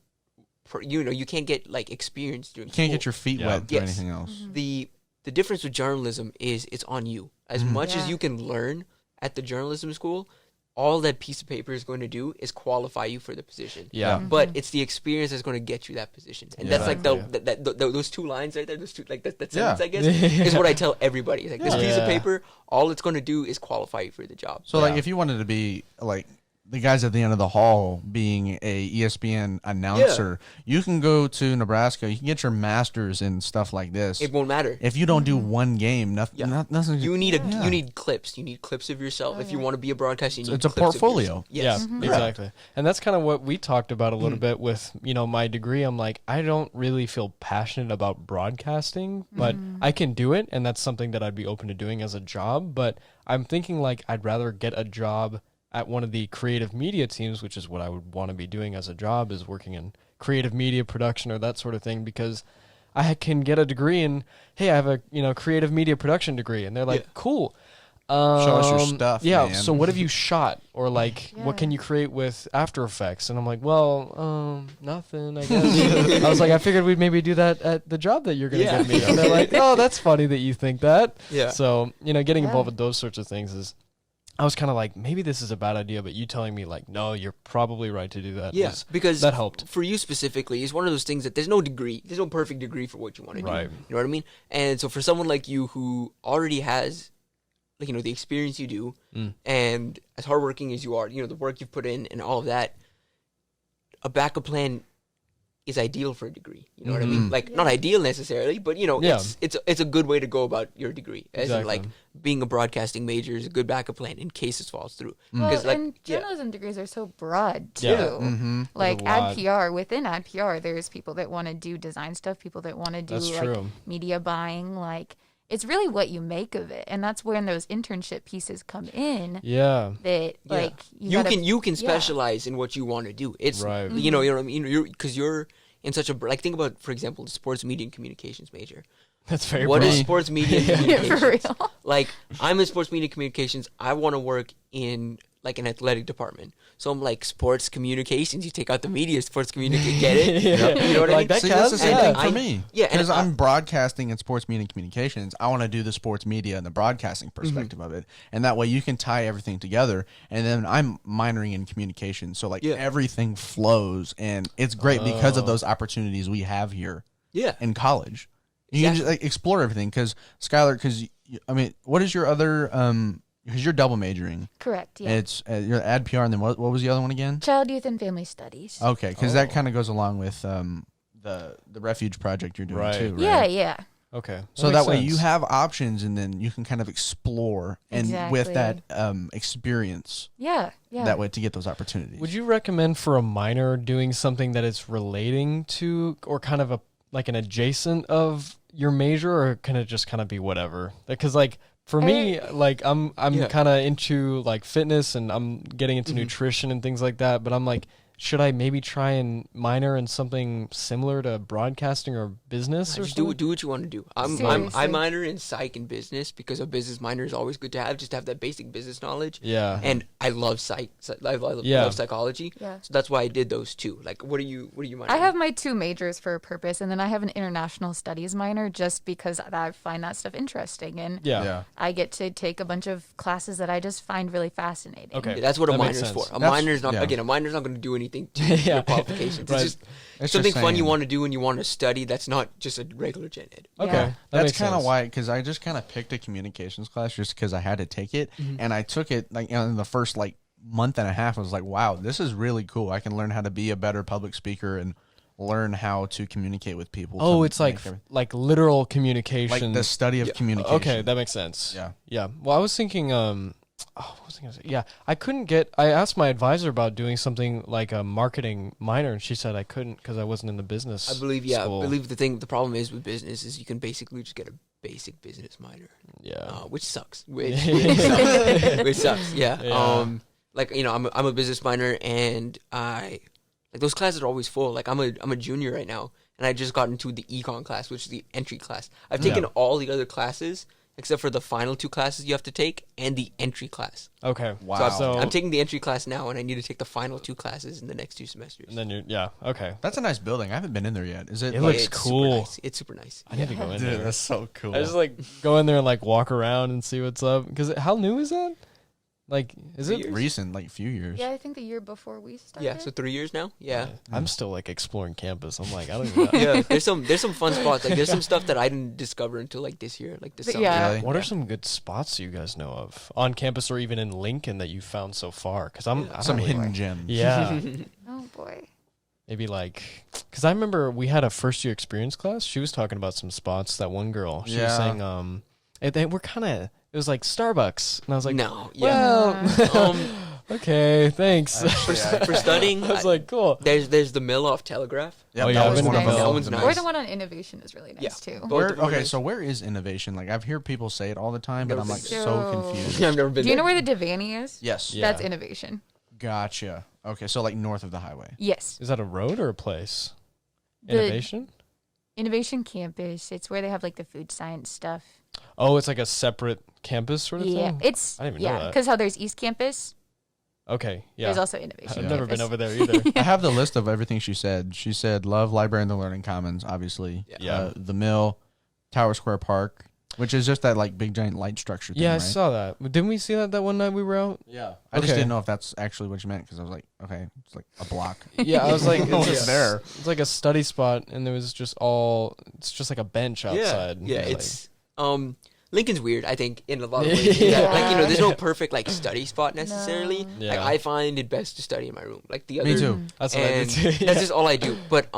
can't get like experience doing. You can't school. get your feet Yeah. wet through Yes. anything else. The difference with journalism is it's on you. As Mhm. much as Yeah. you can learn at the journalism school, all that piece of paper is going to do is qualify you for the position. Yeah. But it's the experience that's going to get you that position, and Yeah. that's like those two lines right there. Those two that Yeah. sentence, I guess, is what I tell everybody. Like this piece of Yeah. paper, all it's going to do is qualify you for the job. So like if you wanted to be like the guys at the end of the hall being a ESPN announcer, you can go to Nebraska, you can get your masters in stuff like this. It won't matter. If you don't do one game, nothing. Nothing. You need Yeah. you need clips. You need clips of yourself. If you want to be a broadcaster, you need It's a clips of portfolio. yourself. Yes. Yeah, exactly. And that's kind of what we talked about a little bit with, my degree. I'm like, I don't really feel passionate about broadcasting, but I can do it. And that's something that I'd be open to doing as a job. But I'm thinking like I'd rather get a job at one of the creative media teams, which is what I would want to be doing as a job, is working in creative media production or that sort of thing, because I can get a degree in, hey, I have a creative media production degree, and they're like, cool. Show us your stuff, Yeah. man. So what have you shot, or like what Yeah. can you create with After Effects? And I'm like, well, nothing. I guess. I was like, I figured we'd maybe do that at the job that you're gonna Yeah. give me. And they're like, oh, that's funny that you think that. Yeah. So getting Yeah. involved with those sorts of things is. I was kind of like, maybe this is a bad idea, but you telling me like, no, you're probably right to do that. Yeah, because that helped. for you specifically. It's one of those things that there's no perfect degree for what you want to do. Right. You know what I mean? And so for someone like you who already has, like, the experience you do, and as hardworking as you are, the work you've put in and all of that, a backup plan is ideal for a degree. You know what I mean? Like, not ideal necessarily, but it's a good way to go about your degree. As in, like, being a broadcasting major is a good backup plan in case it falls through. Well, and journalism degrees are so broad too. Yeah. Like There's a lot. ad PR, within ad PR, there's people that want to do design stuff, people that want to do That's like true. media buying. Like it's really what you make of it, and that's when those internship pieces come in. Yeah. That like you can specialize in what you want to do. It's Right. you know what I mean. Because you're in such a like think about, for example, the sports media and communications major. That's very What is broad. sports media and For communications? real. Like, I'm in sports media communications. I want to work in like an athletic department. So I'm like, sports communications. You take out the media, sports communication. Get it? Yeah. You know what I Like mean? that See, that's the same Yeah. thing for me. Yeah, and because I'm broadcasting in sports media and communications. I want to do the sports media and the broadcasting perspective of it, and that way you can tie everything together. And then I'm minoring in communications, so like everything flows, and it's great because of those opportunities we have here. Yeah. In college, you can just like explore everything. Because Schyler, I mean, what is your other? Because you're double majoring. Correct. Yeah. It's your ad PR, and then what was the other one again? Child, youth, and family studies. Okay, because that kind of goes along with the refuge project you're doing Right. too, right? Yeah, yeah. Okay. So makes that way sense. you have options, and then you can kind of explore, and with that experience, Yeah, yeah. that way to get those opportunities. Would you recommend for a minor doing something that is relating to, or kind of like an adjacent of your major, or can it just kind of be whatever? Because like for me, like I'm kind of into like fitness, and I'm getting into nutrition and things like that. But I'm like, should I maybe try and minor in something similar to broadcasting or business or Just something? do what you want to do. I Seriously. minor in psych and business because a business minor is always good to have, just to have that basic business knowledge. Yeah. And I love psych. I love psychology. Yeah. So that's why I did those two. Like, what are you minoring? I have my two majors for a purpose, and then I have an international studies minor just because I find that stuff interesting, and Yeah. I get to take a bunch of classes that I just find really fascinating. Okay. Yeah, that's what a That makes minor is for. sense. A That's- minor is not yeah. again. A minor is not going to do anything to Yeah. your qualifications. Right. It's just It's something just fun you saying. want to do and you want to study. That's not just a regular gen ed. Okay. Yeah. That That's makes kind of sense. why, because I just kind of picked a communications class just because I had to take it, and I took it like in the first like month and a half. I was like, wow, this is really cool. I can learn how to be a better public speaker and learn how to communicate with people. Oh, to it's like make everything- literal communication. like the study of communication. Okay, that makes sense. Yeah. Yeah. Well, I was thinking, what was I gonna say? Yeah, I asked my advisor about doing something like a marketing minor, and she said I couldn't because I wasn't in the business. I believe, school. I believe the problem is with business is you can basically just get a basic business minor, Yeah. which sucks. Which sucks. Which sucks. Yeah. Yeah. Like I'm a business minor, and I like those classes are always full. Like I'm a junior right now, and I just got into the econ class, which is the entry class. I've taken all the other classes except for the final two classes you have to take and the entry class. Okay. Wow. So I'm taking the entry class now, and I need to take the final two classes in the next 2 semesters. And then okay. That's a nice building. I haven't been in there yet. Is it? It like, looks It's cool. Super nice. It's super nice. I need to go in dude, there. that's so cool. I just like go in there and like walk around and see what's up. Because how new is that? Like, is it? Years. recent, like a few years. Yeah, I think the year before we started. Yeah, so 3 years now. Yeah. I'm still like exploring campus. I'm like, I don't even know. Yeah, there's some fun spots. Like there's some stuff that I didn't discover until like this year, like this But summer. yeah. Really? What are some good spots you guys know of on campus or even in Lincoln that you found so far? Because I don't Some really- hidden gems. Yeah. Oh boy. Maybe like, because I remember we had a first year experience class. She was talking about some spots. That one girl, she was saying, they were kind of, it was like Starbucks, and I was like, No, yeah. well, okay, thanks. For studying, I was like, cool. there's the mill off Telegraph. Yep, Oh, yeah, that I've was been one to of the them. That one's nice. Or the one on innovation is really nice Yeah. too. Both Where, of them are okay, nice. so where is innovation? Like I've heard people say it all the time, but Never I'm been like there. so So- confused. I've never been Do you know there. where the Devaney is? Yes. Yeah. That's innovation. Gotcha. Okay, so like north of the highway. Yes. Is that a road or a place? The Innovation? Innovation Campus. It's where they have like the food science stuff. Oh, it's like a separate campus sort of Yeah, thing? it's I didn't even know that. because how there's East Campus, Okay, yeah. there's also Innovation. I've never Campus. been over there either. I have the list of everything she said. She said love library and the learning commons, obviously. Yeah. The mill, Tower Square Park, which is just that like big giant light structure thing, Yeah, I right? saw that. Didn't we see that one night we were out? Yeah. I just Okay. didn't know if that's actually what you meant because I was like, okay, it's like a block. Yeah, I was like, No it's one's there. It's like a study spot, and there was just it's just like a bench outside. Yeah, Like- it's Lincoln's weird, I think, in a lot of ways. Yeah. Like, there's no perfect like study spot necessarily. No. Yeah. Like, I find it best to study in my room. Like the other, Me too. That's what I and did too. that's just all I do. But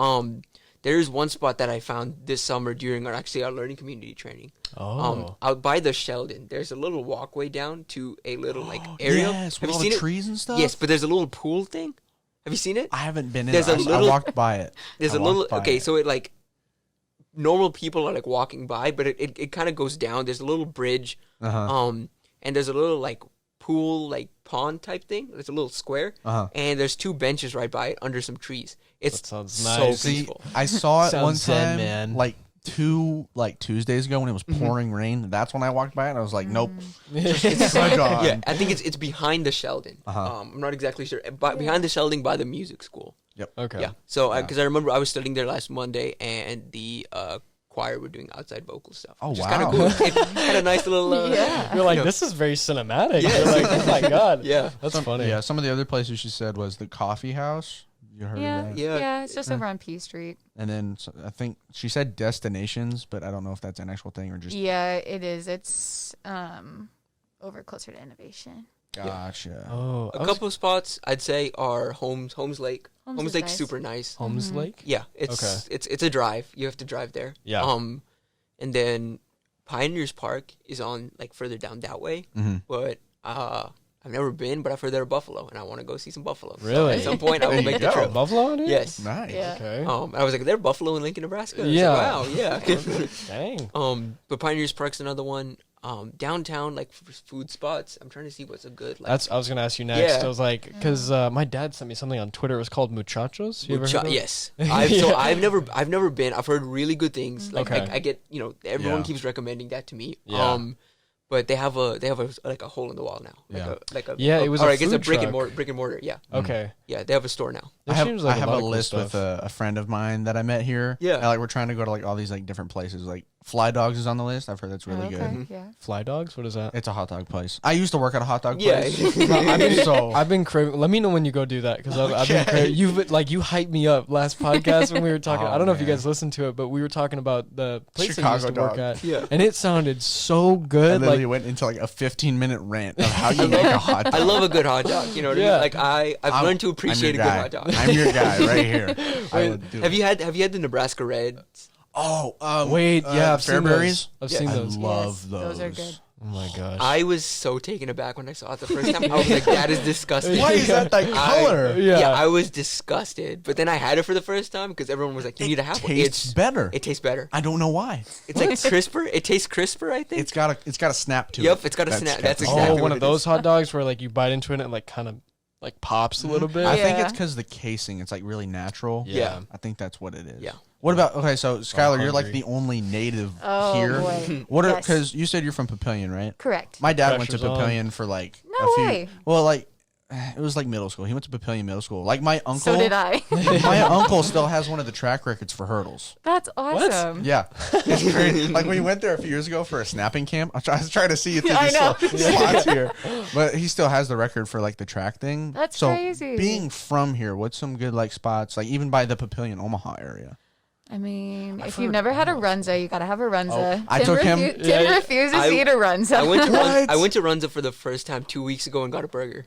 there's one spot that I found this summer during our learning community training. Oh. Out by the Sheldon, there's a little walkway down to a little like area. Yes, Have with you all seen the it? trees and stuff. Yes, but there's a little pool thing. Have you seen it? I haven't been in. There's it. a I little- walked by it. There's I a little walked by okay, it. so it like normal people are like walking by, but it kind of goes down. There's a little bridge, and there's a little like pool, like pond type thing. There's a little square, and there's two benches right by it under some trees. It's That sounds so nice. See, peaceful. I saw it Sounds one zen, time, man. like Tuesdays ago when it was pouring rain. That's when I walked by it. And I was like, nope, it's gone. Yeah, I think it's behind the Sheldon. I'm not exactly sure, but behind the Sheldon by the music school. Okay. Yeah. So because I remember I was studying there last Monday, and the choir were doing outside vocal stuff. Oh, which is wow. kind of cool. It had a nice little Yeah. You're like, you know. this is very cinematic. Yeah. You're like, oh my god. Yeah. That's funny. Yeah, some of the other places she said was the coffee house. You heard Yeah, of that? Yeah. It's just over on P Street. And then I think she said destinations, but I don't know if that's an actual thing or just. Yeah, it is. It's over closer to Innovation. Gotcha. Oh, A couple of spots I'd say are Holmes Lake. Holmes Holmes is Lake's nice. super nice. Holmes Lake. Yeah, it's a drive. You have to drive there. Yeah. And then Pioneers Park is on like further down that way. But I've never been, but I've heard they're Buffalo, and I want to go see some buffalo. So Really? at some point, I will There make you the go. trip. Buffalo, dude? Yes. Nice. Yeah. Okay. I was like, they're Buffalo in Lincoln, Nebraska. I was Yeah. like, wow. Yeah. Dang. But Pioneers Park's another one. Downtown, like for food spots. I'm trying to see what's a good. Like, I was gonna ask you next. Yeah. I was like, because my dad sent me something on Twitter. It was called Muchachos. You ever heard of it? Yes, Yeah. I've never been. I've heard really good things. Like Okay. I get, everyone Yeah. keeps recommending that to me. Yeah. But they have a like a hole in the wall now. Yeah, it was or a I guess a food brick and truck. mortar. Yeah, Okay. yeah, they have a store now. There I have, seems like I have lot a of cool list with stuff. a friend of mine that I met here. Yeah. And, like we're trying to go to like all these like different places. Like Fly Dogs is on the list. I've heard that's really Okay, good. yeah. Fly dogs. What is that? It's a hot dog place. I used to work at a hot dog Yeah. place. I've been so I've been craving. Let me know when you go do that because I've been craving. You hyped me up last podcast when we were talking. Oh, I don't know if you man. guys listened to it, but we were talking about the place Chicago I used to work dog. at. Yeah. And it sounded so I good. literally Like went into like a 15-minute rant of how you make a hot dog. I love a good hot dog. You know what Yeah. I mean? Like I've learned to appreciate a I'm good your hot guy. dog. I'm your guy right here. I Wait, would do Have it. you had the Nebraska Red? Oh, wait, yeah, I've seen Fairberries. those. I've Yeah. seen I those. love Yes, those. those are good. Oh my gosh. I was so taken aback when I saw it the first time. I was like, that is disgusting. Why is that that color? Yeah. I was disgusted. But then I had it for the first time because everyone was like, you need to have one. Tastes better. It tastes better. I don't know why. It's like crisper. It tastes crisper, I think. It's got a snap to it. Yep, it's got a snap. That's Oh, exactly one what of it those is. hot dogs where like you bite into it and it like kind of like pops a little bit. I think Yeah. it's because the casing. It's like really natural. Yeah. I think that's what it is. Yeah. What about so Schyler? You're like hungry. the only native Oh, here. boy. What are Yes. because you said you're from Papillion, right? Correct. My dad went to Pressure's on. Papillion for like No a few. way. Well, like it was like middle school. He went to Papillion Middle School. Like my uncle. So did I. My uncle still has one of the track records for hurdles. That's awesome. Yeah, it's crazy. Like we went there a few years ago for a snapping camp. I was trying to see if I know. slots here, but he still has the record for like the track thing. That's so crazy. Being from here, what's some good like spots? Like even by the Papillion Omaha area. I mean, if heard- you've never had a Runza, you gotta have a Runza. Oh, I took him- Tim Yeah, yeah. refuses I- to eat a Runza. I went to What? I went to Runza for the first time 2 weeks ago and got a burger.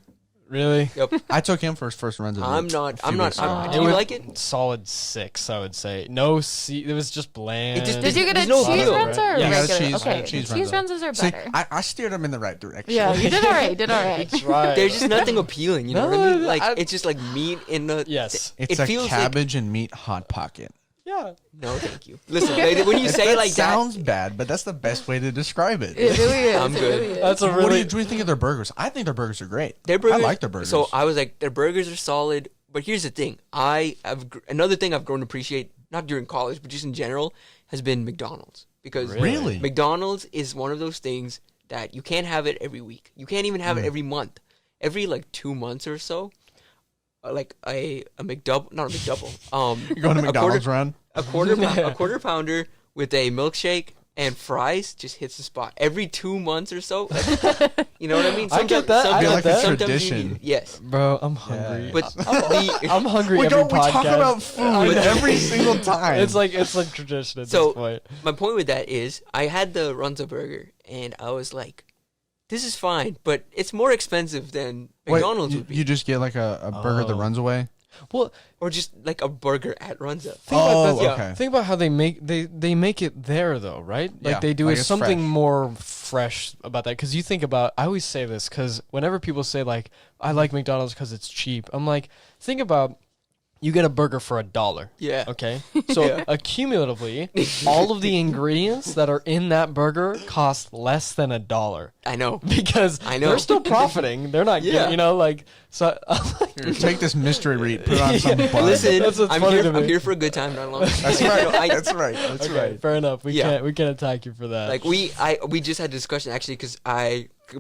Really? Yep. I took him for his first runs. Of I'm it not. a few I'm not. weeks ago. I'm, Oh. do you like it? Solid 6, I would say. No, it was just bland. It just- Did you get a There's no cheese appeal, Runza right? or Yeah, I got a regular? cheese- Okay, a cheese the cheese Runza. Runzas are See, better. I steered him in the right direction. Yeah, you did all right. Did all right. Try. There's just nothing appealing. You know what I mean? Like I- it's just like meat in the. Yes. It's it a feels cabbage and meat hot pocket. Yeah. like. No, thank you. Listen, when you say that it like sounds bad, but that's the best way to describe it. It really is. I'm It good. really is. That's a What do really. you think of their burgers? I think their burgers are great. Their burgers, I like their burgers. So I was like, their burgers are solid. But here's the thing: another thing I've grown to appreciate, not during college, but just in general, has been McDonald's because Really? McDonald's is one of those things that you can't have it every week. You can't even have it every month. Every like 2 months or so, like a McDouble, not a McDouble. You're going to McDonald's run? A quarter pounder with a milkshake and fries just hits the spot every 2 months or so. Like, you know what I mean? I get that. I get Sometimes, that. sometimes Tradition. you need, yes, Bro, I'm hungry. but I'm hungry We every podcast. talk about food every single time. It's like tradition at So- this point. my point with that is I had the Runza burger and I was like, this is fine, but it's more expensive than McDonald's would be. You just get like a burger that Oh. runs away? Well, Or just like a burger at Runza. think about Oh, that. okay. Think about how they make it there though, right? Like Yeah, they do like is it's something fresh. more fresh about that. Because you think about, I always say this because whenever people say like I like McDonald's because it's cheap, I'm like, think about you get a burger for $1. Yeah. Okay. So Yeah. accumulatively, all of the ingredients that are in that burger cost less than $1 I know. because I know. they're still profiting. They're not Yeah. getting, you know, like so. Here, take this mystery read, put on some bun. Listen, That's what's I'm funny here. to me. I'm here for a good time, not a long. That's right. That's right. That's Okay, right. fair enough. We Yeah. can't attack you for that. Like we just had a discussion actually because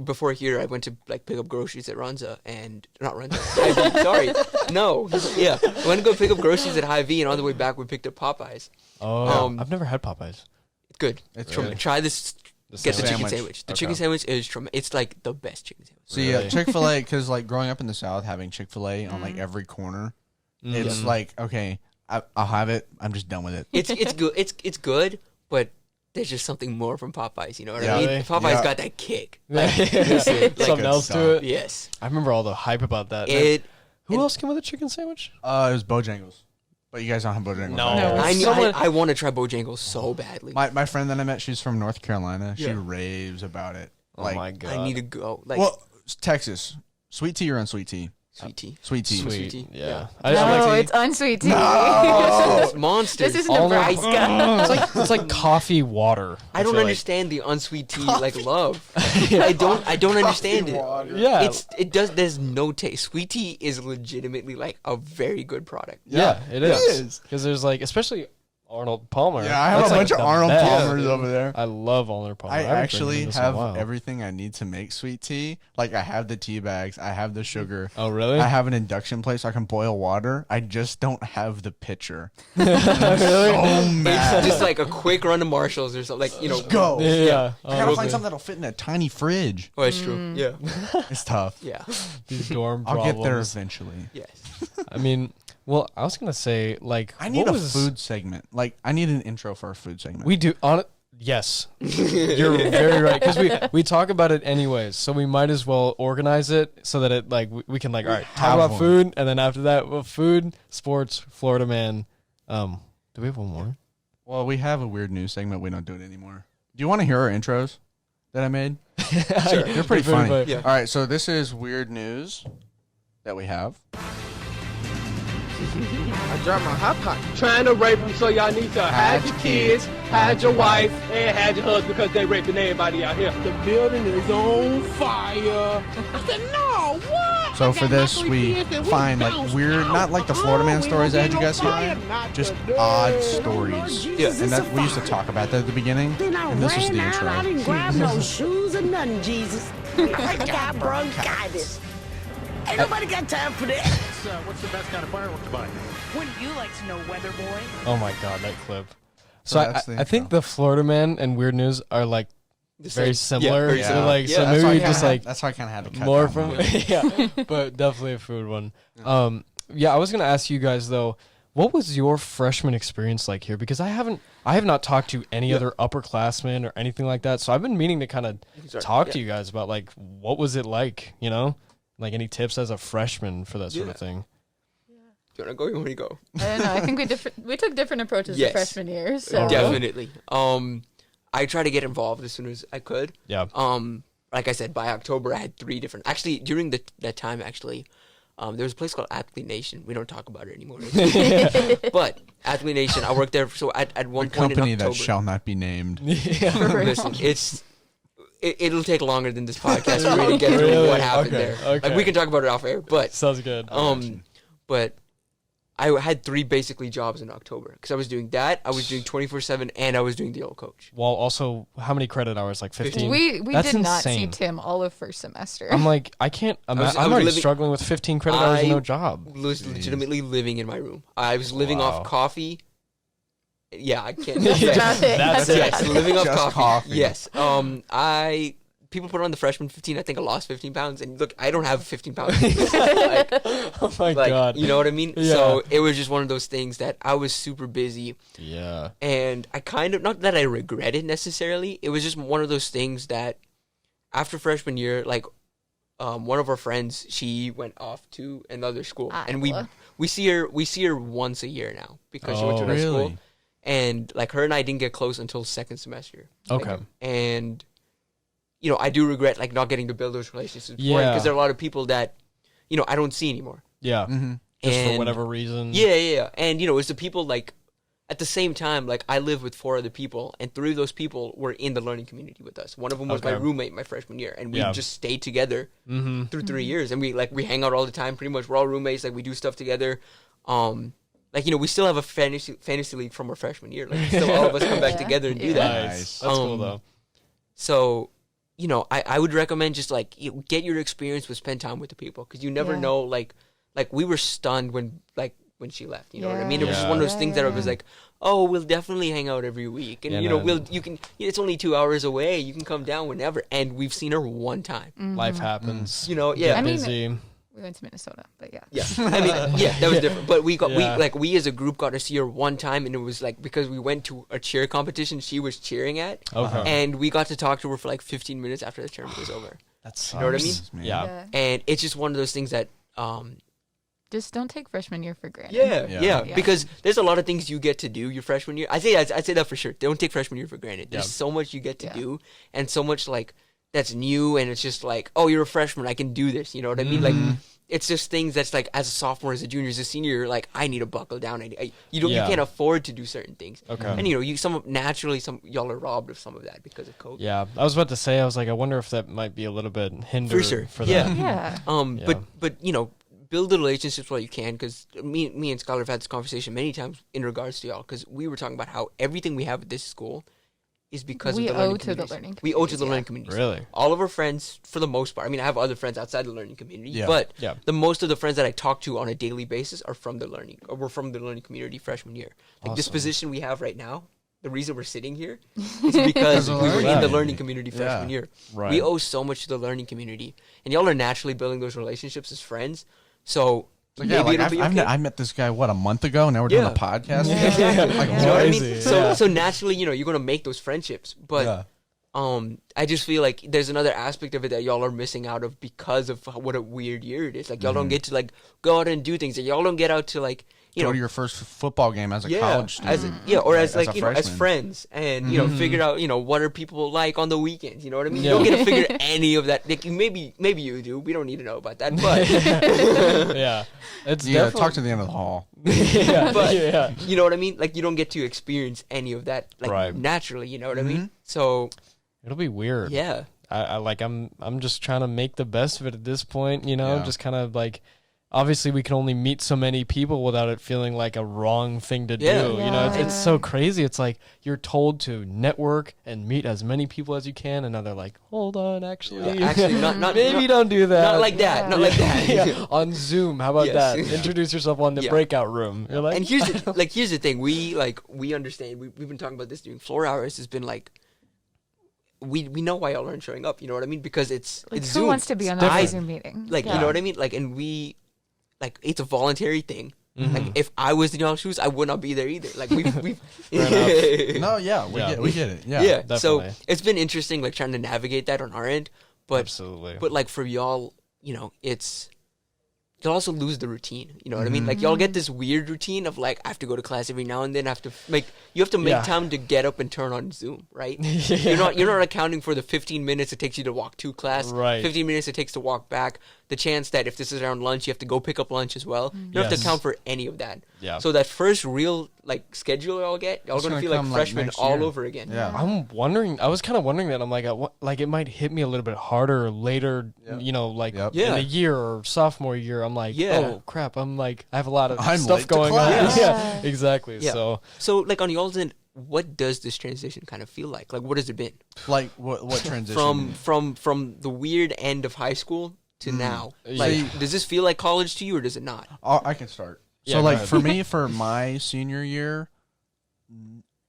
before here I went to like pick up groceries at Runza and not Runza. Hy-Vee, sorry, no, yeah, I went to go pick up groceries at Hy-Vee and on the way back we picked up Popeyes. Oh, I've never had Popeyes. It's good. It's Really? Try this. The Get the chicken sandwich. sandwich. The Okay. chicken sandwich is it's like the best chicken sandwich. See, Really? Chick-fil-A, because like growing up in the South, having Chick-fil-A on like every corner, it's like, okay, I'll have it. I'm just done with it. It's good. It's good, but there's just something more from Popeyes. You know what Yeah. I mean? Really? Popeyes Yeah. got that kick. Something good else stuff. to it. Yes. I remember all the hype about that. Who else came with a chicken sandwich? It was Bojangles. But you guys don't have Bojangles. No. right? No. I want to try Bojangles so badly. My friend that I met, she's from North Carolina. She Yeah. raves about it. Oh Like, my god! I need to go. Like well, Texas. Sweet tea or unsweet tea? sweet tea. Sweet tea. Sweet. tea. Yeah. Yeah. I No, like it's unsweet tea. It's monsters. This is All Nebraska. it's like coffee water. I don't feel like. understand the unsweet tea like love. I don't understand it. Yeah. There's no taste. Sweet tea is legitimately like a very good product. Yeah, it It is. is. Because there's like, especially Arnold Palmer. Yeah, I have That's a like bunch of the Arnold best. Palmers over there. I love Arnold Palmer. I haven't actually drank this in a have while. everything I need to make sweet tea. Like I have the tea bags, I have the sugar. Oh really? I have an induction plate so I can boil water. I just don't have the pitcher. Really? So mad. It's just like a quick run to Marshalls or something. Like, you know. Go. Yeah. I gotta find something that'll fit in a tiny fridge. Oh, it's true. Yeah. It's tough. Yeah. These dorm I'll problems. get there eventually. Yes. I mean, well, I was gonna say like I need what a was- food segment. Like I need an intro for a food segment. We do on it. Yes, you're very right because we talk about it anyways, so we might as well organize it so that it like we can like all right talk Have about one. food and then after that well, food, sports, Florida man. Do we have one more? Well, we have a weird news segment. We don't do it anymore. Do you want to hear our intros that I made? Sure. They're pretty funny. Yeah. All right, so this is weird news that we have. I dropped my hot pocket. Trying to rape them, so y'all need to hide your kids, hide your wife, and hide your husband because they raping everybody out here. The building is on fire. I said, no, what? So for this, we find like weird, not like the Florida man stories I had you guys hear, just odd stories. Yeah. And that we used to talk about that at the beginning, Then I and this was ran the out. I intro. didn't grab no shoes or nothing, Jesus. I got bronchitis. Ain't nobody got time for that. What's the best kind of fireworks to buy? Wouldn't you like to know, weather boy? Oh my god, that clip. So So that's the I think intro. the Florida man and weird news are like very similar. very so similar. like Yeah, so that's maybe I just kinda like that's how I kind of had to cut more that from one. yeah, but definitely a food one. Yeah, I was gonna ask you guys though, what was your freshman experience like here? Because I have not talked to any other upperclassmen or anything like that. So I've been meaning to kind of talk to you guys about like what was it like, you know, like any tips as a freshman for that sort of thing. Do you want to go? You want me to go? I don't know. I think we took different approaches Yes. the freshman year. So Definitely. I tried to get involved as soon as I could. Yeah. Like I said, by October I had 3 different. Actually, during that time, actually, there was a place called Athlete Nation. We don't talk about it anymore. But Athlete Nation, I worked there. So at one The point in company October, that shall not be named. listen, it'll take longer than this podcast for me to get through Really? what happened Okay, there. okay. Like we can talk about it off air, but Sounds good. but I had 3 basically jobs in October because I was doing that, I was doing 24/7, and I was doing the old coach. Well, also, how many credit hours? Like 15? We That's did not see insane. Tim all of first semester. I'm like, I can't imagine. I I'm was already living- struggling with 15 credit hours and no job. Was legitimately living in my room. I was living Wow. off coffee. Yeah, I can't. That's about it. That's That's it. Yes, living off Just coffee. Yes. People put on the freshman 15. I think I lost 15 pounds. And look, I don't have 15 pounds. Oh my God. You know what I mean? Yeah. So it was just one of those things that I was super busy. Yeah. And I kind of, not that I regret it necessarily, it was just one of those things that after freshman year, like, one of our friends, she went off to another school. And we see her once a year now because she went to Oh, another school. really? And like her and I didn't get close until second semester. Okay. And you know, I do regret like not getting to build those relationships Yeah. because there are a lot of people that, you know, I don't see anymore. Yeah. Mm-hmm. Just for And- whatever reason. Yeah. And you know, it's the people like at the same time, like I live with 4 other people, and 3 of those people were in the learning community with us. One of them was my Okay. roommate my freshman year, and we Yeah. just stayed together Mm-hmm. through 3 years, and we hang out all the time. Pretty much, we're all roommates. Like we do stuff together. Like you know, we still have a fantasy league from our freshman year. Like still all of us come back Yeah. together and do Yeah. that. Nice. That's cool, Um, though. So, you know, I would recommend just like get your experience with spend time with the people because you never Yeah. know. Like we were stunned when she left. You know what I mean? It was just Yeah. one of those things that it was Yeah. like, oh, we'll definitely hang out every week, and Yeah, you know, no. it's only 2 hours away. You can come down whenever, and we've seen her one time. Life happens. You know, Get yeah. I mean, busy. we went to Minnesota, but yeah. Yeah, I mean, yeah, that was different. But we Yeah. we as a group got to see her one time, and it was like because we went to a cheer competition she was cheering at, Okay. and we got to talk to her for like 15 minutes after the tournament was over. That's You know what I mean? Yeah. And it's just one of those things that, Just don't take freshman year for granted. yeah, Yeah. because there's a lot of things you get to do your freshman year. I'd say that for sure. Don't take freshman year for granted. There's Yeah. so much you get to Yeah. do, and so much like that's new, and it's just like, oh, you're a freshman, I can do this. You know what I mean? Like, it's just things that's like as a sophomore, as a junior, as a senior, you're like, I need to buckle down. You Yeah. can't afford to do certain things. Okay. And you know, some y'all are robbed of some of that because of COVID. Yeah. I was about to say, I was like, I wonder if that might be a little bit hinder For sure. for Yeah. them. Yeah. Yeah. But you know, build the relationships while you can, because me and Schyler have had this conversation many times in regards to y'all, because we were talking about how everything we have at this school is because We of the owe learning to the communities. learning We owe to the communities, learning yeah. communities. Really? All of our friends, for the most part. I mean, I have other friends outside the learning community, Yeah. but Yeah. the most of the friends that I talk to on a daily basis are from the learning, or were from the learning community freshman year. Like this Awesome. position we have right now, the reason we're sitting here is because of we the were in learning the learning community freshman Yeah. year. Right. We owe so much to the learning community, and y'all are naturally building those relationships as friends. So Like, yeah, like it'll be okay. I met this guy a month ago, and now we're doing Yeah. a podcast. Yeah. Like, You know what I mean? Crazy, So yeah. so naturally, you know, you're gonna make those friendships. But Yeah. I just feel like there's another aspect of it that y'all are missing out of because of what a weird year it is. Like y'all don't get to like go out and do things, and y'all don't get out to like you Go know to your first football game as a yeah, college student. or Right, as like a you know, as freshman. friends, and you know, figure out you know what are people like on the weekends. You know what I mean? You Yeah. don't get to figure any of that. Like maybe you do. We don't need to know about that, but Yeah. It's You gotta definitely. talk to the end of the hall. yeah. but- yeah. you know what I mean? Like you don't get to experience any of that like Right. naturally. You know what I mean? So It'll be weird. yeah. I like I'm just trying to make the best of it at this point, you know, Yeah. just kind of like obviously we can only meet so many people without it feeling like a wrong thing to Yeah. do. You know, it's Yeah. so crazy. It's like you're told to network and meet as many people as you can, and now they're like, hold on, actually, Yeah, actually, not maybe don't do that. Not like that. Yeah. Not like that. yeah, on Zoom. How about Yes. that? Introduce yourself on the Yeah. breakout room. You're like, And here's the thing. We understand. We've been talking about this during floor hours. Has been like. We know why y'all aren't showing up. You know what I mean? Because it's Like, it's who Zoom. wants to be on I- a Zoom meeting? Like you Yeah. know what I mean? Like and we, like it's a voluntary thing. Mhm. Like if I was in y'all's shoes, I would not be there either. Like we've No, yeah, we Yeah. get it. Yeah. yeah. So definitely. it's been interesting, like trying to navigate that on our end. But absolutely. but like for y'all, you know, it's you'll also lose the routine. You know what I mean? Like y'all get this weird routine of like I have to go to class every now and then. You have to make Yeah. time to get up and turn on Zoom, right? Yeah. You're not accounting for the 15 minutes it takes you to walk to class, Right. 15 minutes it takes to walk back, the chance that if this is around lunch, you have to go pick up lunch as well. You don't have to account for any of that. Yeah. So that first real like schedule y'all get, y'all gonna feel like freshmen all over again. Yeah. I'm wondering. I was kind of wondering that. I'm like, like it might hit me a little bit harder later. You know, like in a year or sophomore year. I'm like, oh crap. I'm like, I have a lot of stuff going on. Yeah, exactly. Yeah. So like on y'all's end, what does this transition kind of feel like? Like, what has it been? Like what transition? from the weird end of high school to now. Like, does this feel like college to you, or does it not? I can start. Yeah, so like for me, for my senior year,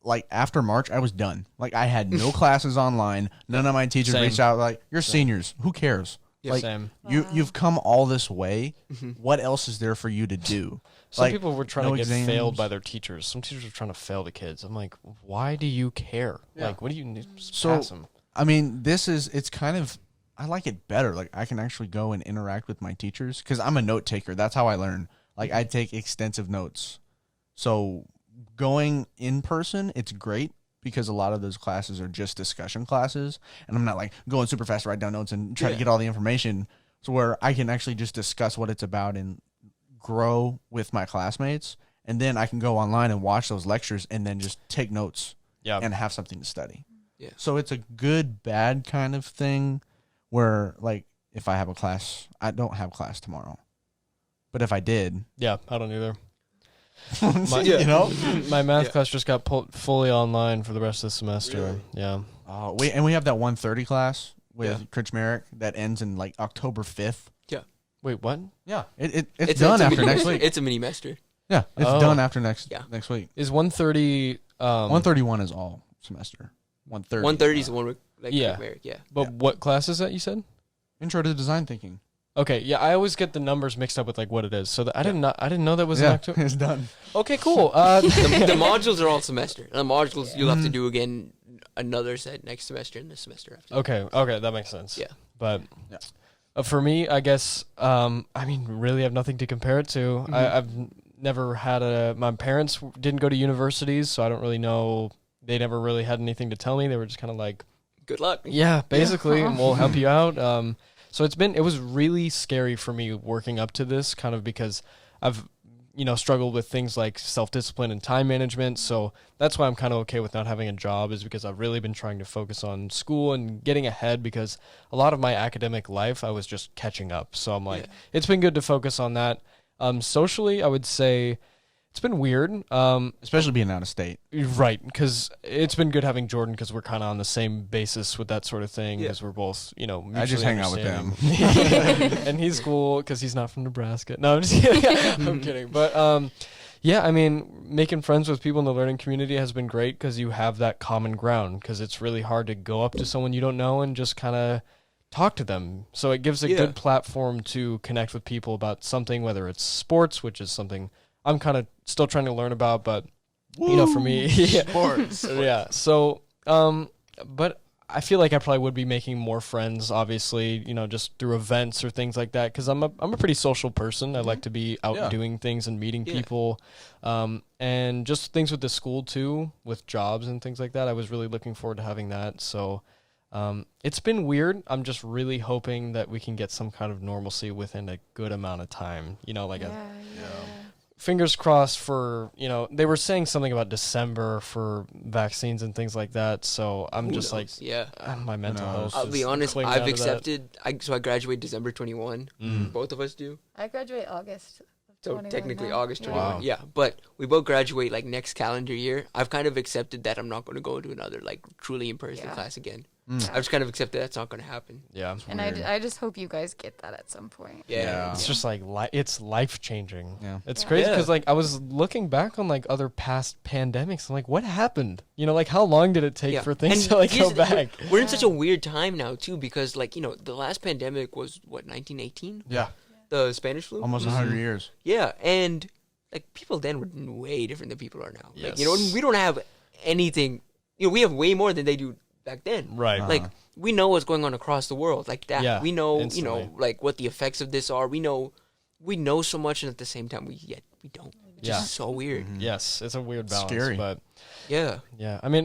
like after March, I was done. Like I had no classes online. None of my teachers reached out. Like, you're seniors. Who cares? Like you've come all this way. What else is there for you to do? Some people were trying to get failed by their teachers. Some teachers were trying to fail the kids. I'm like, why do you care? Like, what do you need? Pass them. I mean, it's kind of, I like it better. Like I can actually go and interact with my teachers because I'm a note taker. That's how I learn. Like I take extensive notes. So going in person, it's great because a lot of those classes are just discussion classes, and I'm not like going super fast to write down notes and try to get all the information. So where I can actually just discuss what it's about and grow with my classmates, and then I can go online and watch those lectures and then just take notes and have something to study. Yeah. So it's a good, bad kind of thing where like if I have a class, I don't have class tomorrow. But if I did. Yeah, I don't either. You know? My math class just got fully online for the rest of the semester. Really? Yeah. Oh, we have that 1:30 class with Coach Merrick that ends in like October 5th. Yeah. Wait, what? Yeah. It's done after next week. It's a mini semester. Yeah. It's done after next week. Is 1:30 131 is all semester. 1:30. 1:30 is the one with Merrick, But what class is that you said? Intro to Design Thinking. Okay, yeah, I always get the numbers mixed up with like what it is. So I didn't know that was in October. It's done. Okay, cool. The modules are all semester. The modules you'll have to do again another set next semester and this semester after. Okay, that makes sense. Yeah, but for me, I guess I mean, really have nothing to compare it to. I've never had my parents didn't go to universities, so I don't really know. They never really had anything to tell me. They were just kind of like, good luck. Yeah, basically, and we'll help you out. So it was really scary for me working up to this, kind of because I've, struggled with things like self-discipline and time management. So that's why I'm kind of okay with not having a job, is because I've really been trying to focus on school and getting ahead, because a lot of my academic life, I was just catching up. So I'm like, it's been good to focus on that. Socially, I would say it's been weird. Especially being out of state. Right, because it's been good having Jordan, because we're kind of on the same basis with that sort of thing, because we're both, I just hang out with them. And he's cool because he's not from Nebraska. No, I'm just kidding. I'm kidding. But I mean, making friends with people in the learning community has been great, because you have that common ground, because it's really hard to go up to someone you don't know and just kind of talk to them. So it gives a good platform to connect with people about something, whether it's sports, which is something I'm kind of still trying to learn about, but for me, sports. Yeah. So, but I feel like I probably would be making more friends, obviously, just through events or things like that, because I'm a pretty social person. I like to be out doing things and meeting people, and just things with the school too, with jobs and things like that. I was really looking forward to having that. So, it's been weird. I'm just really hoping that we can get some kind of normalcy within a good amount of time. Fingers crossed for, they were saying something about December for vaccines and things like that. So I'm just like, my mental health. I'll be honest, I've accepted. So I graduate December 21. Both of us do. I graduate August. So technically August 21. Wow. Yeah, but we both graduate like next calendar year. I've kind of accepted that I'm not going to go to another like truly in-person class again. I've just kind of accepted that's not going to happen. Yeah. And I just hope you guys get that at some point. Yeah. It's just like, it's life-changing. Yeah. It's crazy because like I was looking back on like other past pandemics. I'm like, what happened? Like how long did it take for things to like go back? We're in such a weird time now too, because like, the last pandemic was what, 1918? Yeah. The Spanish flu? Almost 100 years. Yeah. And like people then were way different than people are now. Yes. Like, we don't have anything, we have way more than they do back then. Right. Like we know what's going on across the world like that. Yeah, we know, instantly. like what the effects of this are. We know so much, and at the same time we don't. It's just so weird. Yes, it's a weird balance. Scary. But yeah. I mean,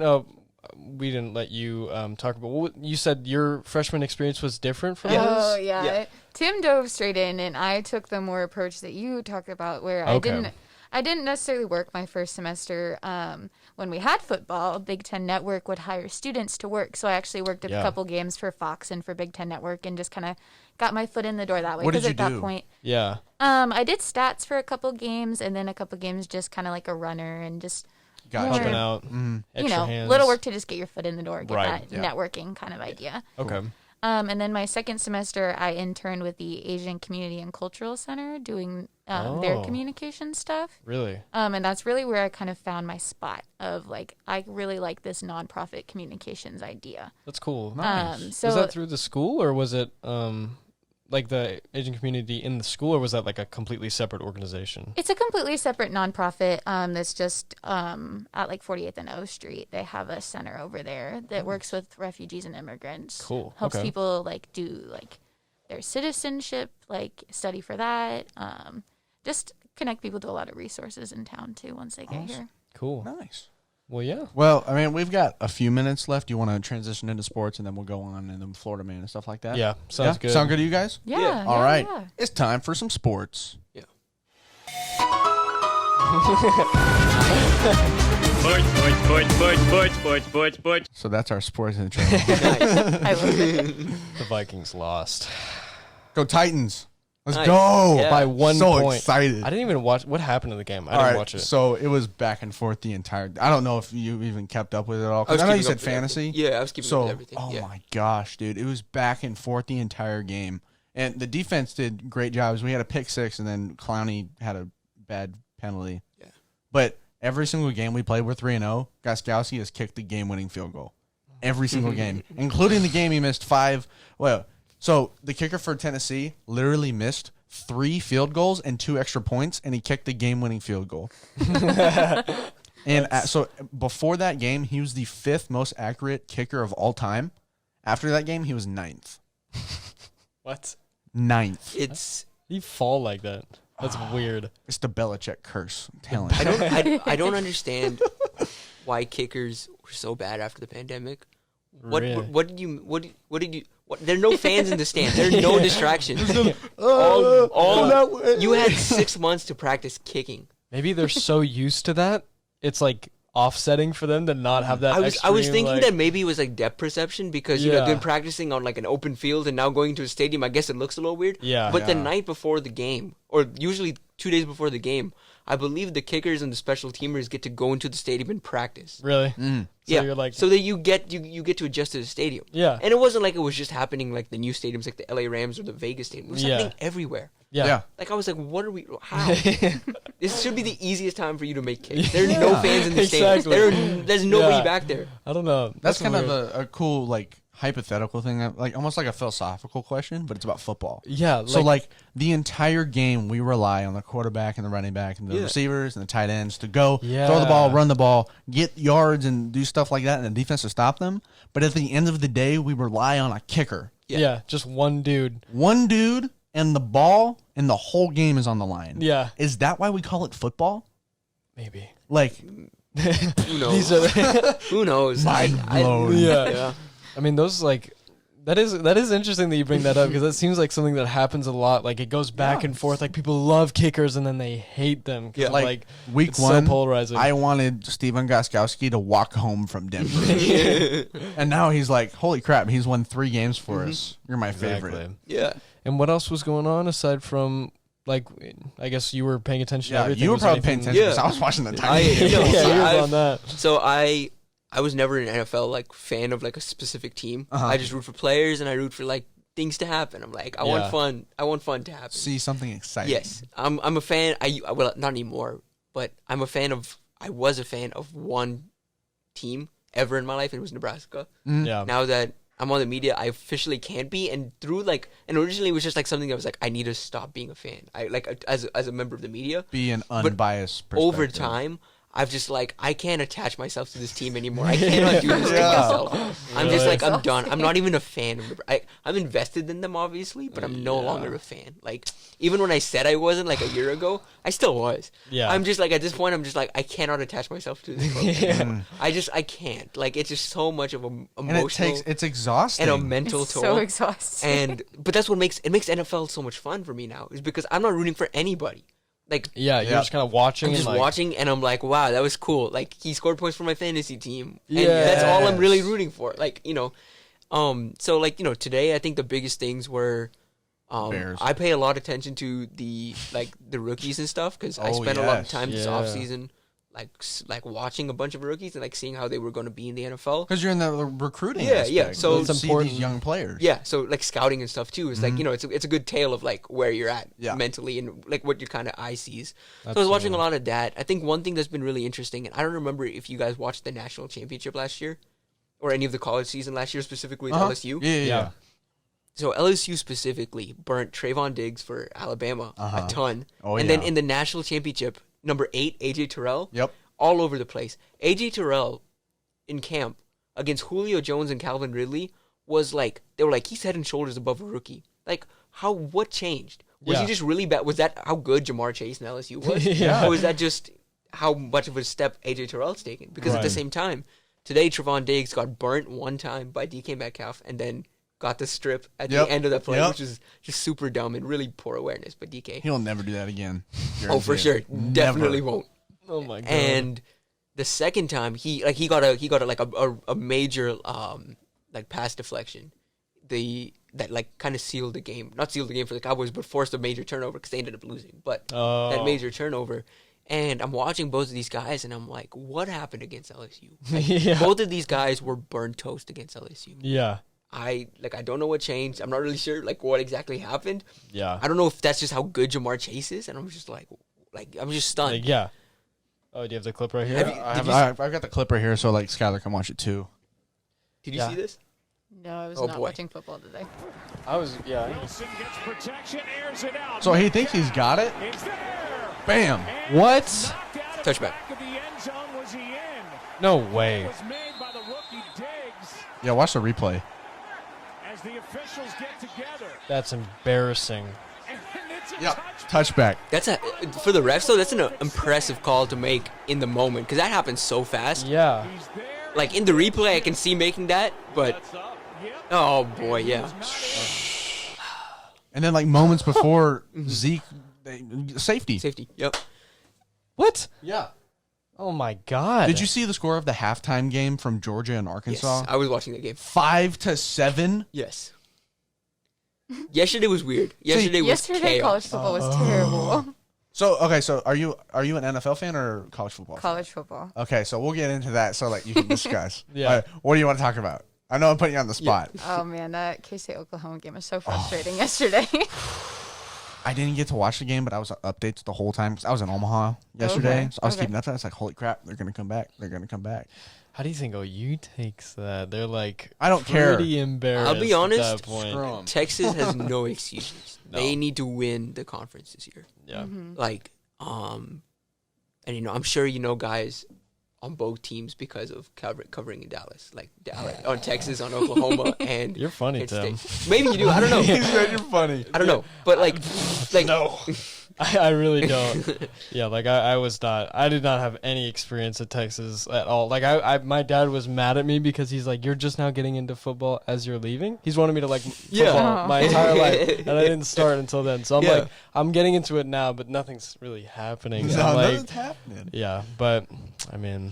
we didn't let you talk about. You said your freshman experience was different from ours. Oh yeah. Tim dove straight in, and I took the more approach that you talked about, where Okay. I didn't necessarily work my first semester. When we had football, Big Ten Network would hire students to work, so I actually worked a couple games for Fox and for Big Ten Network, and just kind of got my foot in the door that way. What did you at that do? point, Yeah. I did stats for a couple games, and then a couple games just kind of like a runner and just Gotcha. Helping more, out. Extra hands. little work to just get your foot in the door, get Right. that networking kind of idea. Okay. And then my second semester, I interned with the Asian Community and Cultural Center doing their communication stuff. Really? And that's really where I kind of found my spot of like, I really like this nonprofit communications idea. That's cool. Nice. So was that through the school, or was it like the Asian community in the school, or was that like a completely separate organization? it's a completely separate nonprofit that's just at like 48th and O Street. They have a center over there that works with refugees and immigrants. Cool. Helps Okay. people like do like their citizenship, like study for that. Just connect people to a lot of resources in town too once they get here. Cool. Nice. Well, yeah. Well, I mean, we've got a few minutes left. You want to transition into sports, and then we'll go on into Florida Man and stuff like that? Yeah. Sounds Yeah? good. Sound good to you guys? Yeah. All right. Yeah. It's time for some sports. Yeah. Sports. So that's our sports intro. Nice. I love it. The Vikings lost Go Titans. Let's Nice. go. Yeah. by 1 So point. excited. I didn't even watch. What happened in the game? I All didn't right, watch it. so it was back and forth the entire. I don't know if you even kept up with it all. 'Cause I know you keeping said up with fantasy. everything. Yeah, I was keeping up So, with everything. oh yeah. my gosh, dude, it was back and forth the entire game, and the defense did great jobs. We had a pick six, and then Clowney had a bad penalty. Yeah. But every single game we played, we're 3-0. Gostkowski has kicked the game-winning field goal. Every single game, including the game he missed 5. Well, so the kicker for Tennessee literally missed 3 field goals and 2 extra points, and he kicked the game-winning field goal. And so before that game, he was the 5th most accurate kicker of all time. After that game, he was 9th. What? 9th. It's You fall like that. That's weird. It's the Belichick curse. I'm telling you. I don't understand why kickers were so bad after the pandemic. Really? What did you there are no fans in the stands. There are no distractions. You had 6 months to practice kicking. Maybe they're so used to that, it's like offsetting for them to not have that. I was extreme, thinking like- that maybe it was like depth perception because you know Yeah. been practicing on like an open field and now going to a stadium. I guess it looks a little weird. Yeah. But the Yeah. night before the game, or usually 2 days before the game, I believe the kickers and the special teamers get to go into the stadium and practice. Really? So yeah. you're like, so that you get to adjust to the stadium. Yeah. And it wasn't like it was just happening like the new stadiums like the LA Rams or the Vegas stadium. It was Yeah. happening everywhere. yeah. Yeah. Like I was like, what are we? How? This should be the easiest time for you to make kicks. There are no fans in the stands. Exactly. There's nobody Yeah. back there. I don't know. That's kind weird. of a cool, like, hypothetical thing, like almost like a philosophical question, but it's about football. Yeah. So, like, the entire game, we rely on the quarterback and the running back and the receivers and the tight ends to go throw the ball, run the ball, get yards, and do stuff like that, and the defense to stop them. But at the end of the day, we rely on a kicker. yeah, just one dude. One dude and the ball, and the whole game is on the line. Yeah. Is that why we call it football? Maybe. Like, Who knows? These are. Who knows? Mind blown. Yeah. I mean, those like that is interesting that you bring that up because that seems like something that happens a lot. Like it goes back and forth. Like people love kickers and then they hate them. Yeah. like week it's one, so polarizing. I wanted Steven Gostkowski to walk home from Denver. And now he's like, holy crap, he's won 3 games for us. You're my favorite. Exactly. Yeah. And what else was going on aside from like? I guess you were paying attention. to Yeah, everything. you were Was probably paying anything- attention because Yeah. I was watching the I- time. you know, yeah, so you were I've- on that. So I was never an NFL like fan of like a specific team. I just root for players and I root for like things to happen. I'm like I want Yeah. fun. I want fun to happen. See something exciting. Yes, I'm a fan. Well, not anymore, but I'm a fan of. I was a fan of one team ever in my life, and it was Nebraska. Yeah. Now that I'm on the media, I officially can't be. And through like, and originally it was just like something that was like, I need to stop being a fan. I like as a member of the media. Be an But unbiased perspective. Over time, I've just like, I can't attach myself to this team anymore. I cannot do this to myself. I'm just like, I'm done. I'm not even a fan of I'm invested in them, obviously, but I'm no longer a fan. Like, even when I said I wasn't, like, a year ago, I still was. Yeah. I'm just like, at this point, I'm just like, I cannot attach myself to this program. I can't. Like, it's just so much of an emotional. And it's exhausting. And a mental toll. So exhausting. But that's what makes NFL so much fun for me now, is because I'm not rooting for anybody. Like, you're just kind of watching. I'm just and watching, and I'm like, wow, that was cool. Like, he scored points for my fantasy team, and that's all I'm really rooting for. Like, so like, today I think the biggest things were, Bears. I pay a lot of attention to the rookies and stuff, because I spent a lot of time this offseason, like watching a bunch of rookies and like seeing how they were going to be in the NFL. Because you're in the recruiting. Yeah, aspect. yeah. So it's important. These young players. Yeah, so like scouting and stuff too is like it's a good tale of like where you're at mentally and like what your kind of eye sees. So I was watching a lot of that. I think one thing that's been really interesting, and I don't remember if you guys watched the national championship last year or any of the college season last year, specifically with LSU. Yeah. So LSU specifically burnt Trayvon Diggs for Alabama a ton, then in the national championship, number 8 AJ Terrell. Yep. All over the place. AJ Terrell in camp against Julio Jones and Calvin Ridley was like, they were like, he's head and shoulders above a rookie. Like, what changed? Was he just really bad? Was that how good Jamar Chase and LSU was? Or was that just how much of a step AJ Terrell's taken? Because at the same time, today Trayvon Diggs got burnt one time by DK Metcalf and then got the strip at the end of the play, which is just super dumb and really poor awareness by DK. He'll never do that again. Oh, for sure. Definitely won't. Oh my god! And the second time he got a major pass deflection, that like kind of sealed the game. Not sealed the game for the Cowboys, but forced a major turnover because they ended up losing. But that major turnover, and I'm watching both of these guys, and I'm like, what happened against LSU? Like, both of these guys were burnt toast against LSU. Yeah. I don't know what changed. I'm not really sure like what exactly happened. Yeah. I don't know if that's just how good Jamar Chase is, and I'm just like I'm just stunned. Like, yeah. Oh, do you have the clip right here? I've got the clip right here, so like Schyler can watch it too. Did you see this? No, I was not watching football today. I was, Wilson gets protection, airs it out. So he thinks he's got it. It's there. Bam. What? Touchback. Back of the end zone, was he in? No way. Was made by the rookie Diggs Yeah, watch the replay. as the officials get together. That's embarrassing. And it's a Yeah, touchback. touchback. That's for the refs though. That's an impressive call to make in the moment because that happens so fast. Yeah. He's there. Like in the replay, I can see making that, but oh boy, yeah. And then like moments before Zeke, safety. Safety. Yep. What? Yeah. Oh my god. Did you see the score of the halftime game from Georgia and Arkansas? Yes, I was watching that game. 5-7. Yes. Yesterday was weird. Yesterday Yesterday college football was terrible. So okay, so are you an NFL fan or college football? College football. Okay, so we'll get into that so like you can discuss. Yeah. All right, what do you want to talk about? I know I'm putting you on the spot. Oh man, that K-State Oklahoma game was so frustrating yesterday. I didn't get to watch the game, but I was on updates the whole time because I was in Omaha yesterday. Okay. So I was keeping up to that. It's like, holy crap, they're gonna come back. They're gonna come back. How do you think OU takes that? They're like, I don't care. Pretty embarrassed. I'll be honest. At that point. Screw 'em. Texas has no excuses. No. They need to win the conference this year. Yeah. Like, and I'm sure guys on both teams because of covering in Dallas, like Dallas on Texas, on Oklahoma, and You're funny, Kent Tim. State. Maybe you do. I don't know. You're funny. I don't know, but like No. I really don't. Yeah, like I did not have any experience at Texas at all. Like my dad was mad at me because he's like, you're just now getting into football as you're leaving. He's wanted me to like football my entire life, and I didn't start until then. So I'm like, I'm getting into it now, but nothing's really happening. No, I'm like, nothing's happening. yeah, but I mean,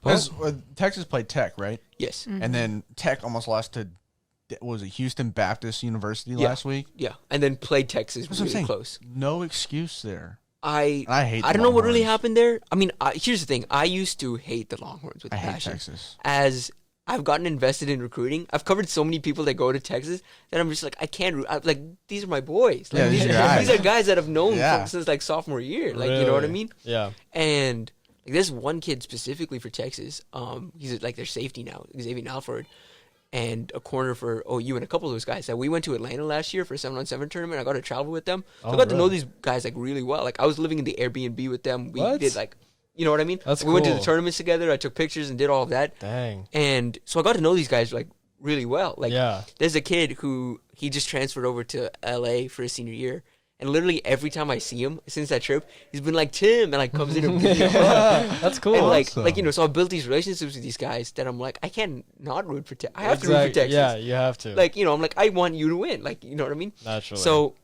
Because Texas played Tech, right? yes, And then Tech almost lost to, what was it, Houston Baptist University last week? yeah, and then played Texas That's what I'm really saying. close. No excuse there. I hate I the don't know what really Longhorns. happened there. I mean, here's the thing. I used to hate the Longhorns with I hate passion. Texas. As I've gotten invested in recruiting, I've covered so many people that go to Texas that I'm just like, I can't. Like, these are my boys. Like, Yeah, these are guys. These are guys that I've known Yeah. since like sophomore year. Like, you know what I Really? mean? yeah. And like, there's one kid specifically for Texas. He's like their safety now, Xavier Alford, and a corner for OU, and a couple of those guys. That we went to Atlanta last year for a 7-on-7 tournament. I got to travel with them. So I got to know these guys like really well. Like, I was living in the Airbnb with them. We What? did like You know what I mean? That's We went to the cool. tournaments together. I took pictures and did all of that. Dang. And so I got to know these guys like really well. Like, Yeah. there's a kid who he just transferred over to LA for his senior year. And literally every time I see him since that trip, he's been like, Tim, and like comes in and gives me a hug. That's cool. And like, Awesome. you know, so I built these relationships with these guys that I'm like, I can't not root for Texas. I have to root for Exactly. Texas. Yeah, you have to. Like, you know, I'm like, I want you to win. Like, you know what I mean? Naturally. So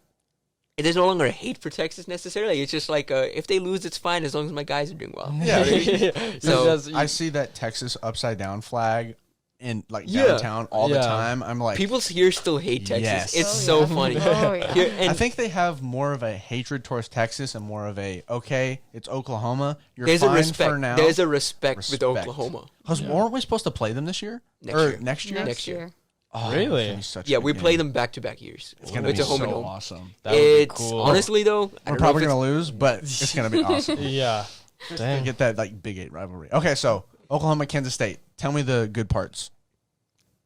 there's no longer a hate for Texas necessarily. It's just like, if they lose, it's fine as long as my guys are doing well. Yeah. So- I see that Texas upside down flag in like Yeah. downtown all the Yeah. time. I'm like, People here still hate Texas. Yes. It's Oh, so yeah. funny. Oh, yeah. Here- and I think they have more of a hatred towards Texas and more of a okay, it's Oklahoma. You're there's fine a respect. for now. There's a respect with Respect. Oklahoma. Because weren't we supposed to play them this year? Next or year. next year? Next year. Oh, Really? it's gonna be such a Yeah, good we play game. them back-to-back years. It's gonna It's be a home so and home. awesome. That would be It's cool. honestly though, I We're don't know probably if gonna lose, but it's gonna be awesome. yeah. To Dang. get that like Big 8 rivalry. Okay, so Oklahoma, Kansas State. Tell me the good parts,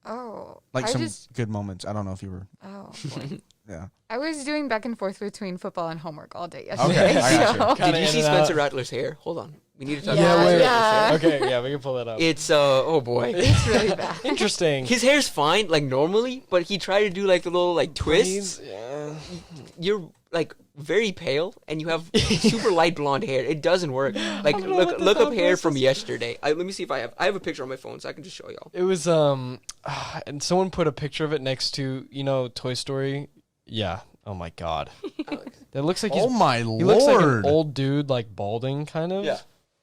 Oh, like I some just good moments. I don't know if you were. oh boy. Yeah. I was doing back and forth between football and homework all day Okay, yesterday. I got you. so- Kinda Did you in see and Spencer out. Rattler's hair? Hold on. We need to talk Yeah, about wait. yeah. Okay, yeah, we can pull that up. It's oh boy. It's really bad. Interesting. His hair's fine, like normally, but he tried to do like the little like twists. Yeah. You're like very pale and you have super light blonde hair. It doesn't work. Like don't know what look the look up thought hair process from is. yesterday. Let me see if I have a picture on my phone so I can just show y'all. It was and someone put a picture of it next to, you know, Toy Story. Yeah. Oh my god. It looks like Oh my he looks like an lord! old dude, like balding kind of. Yeah.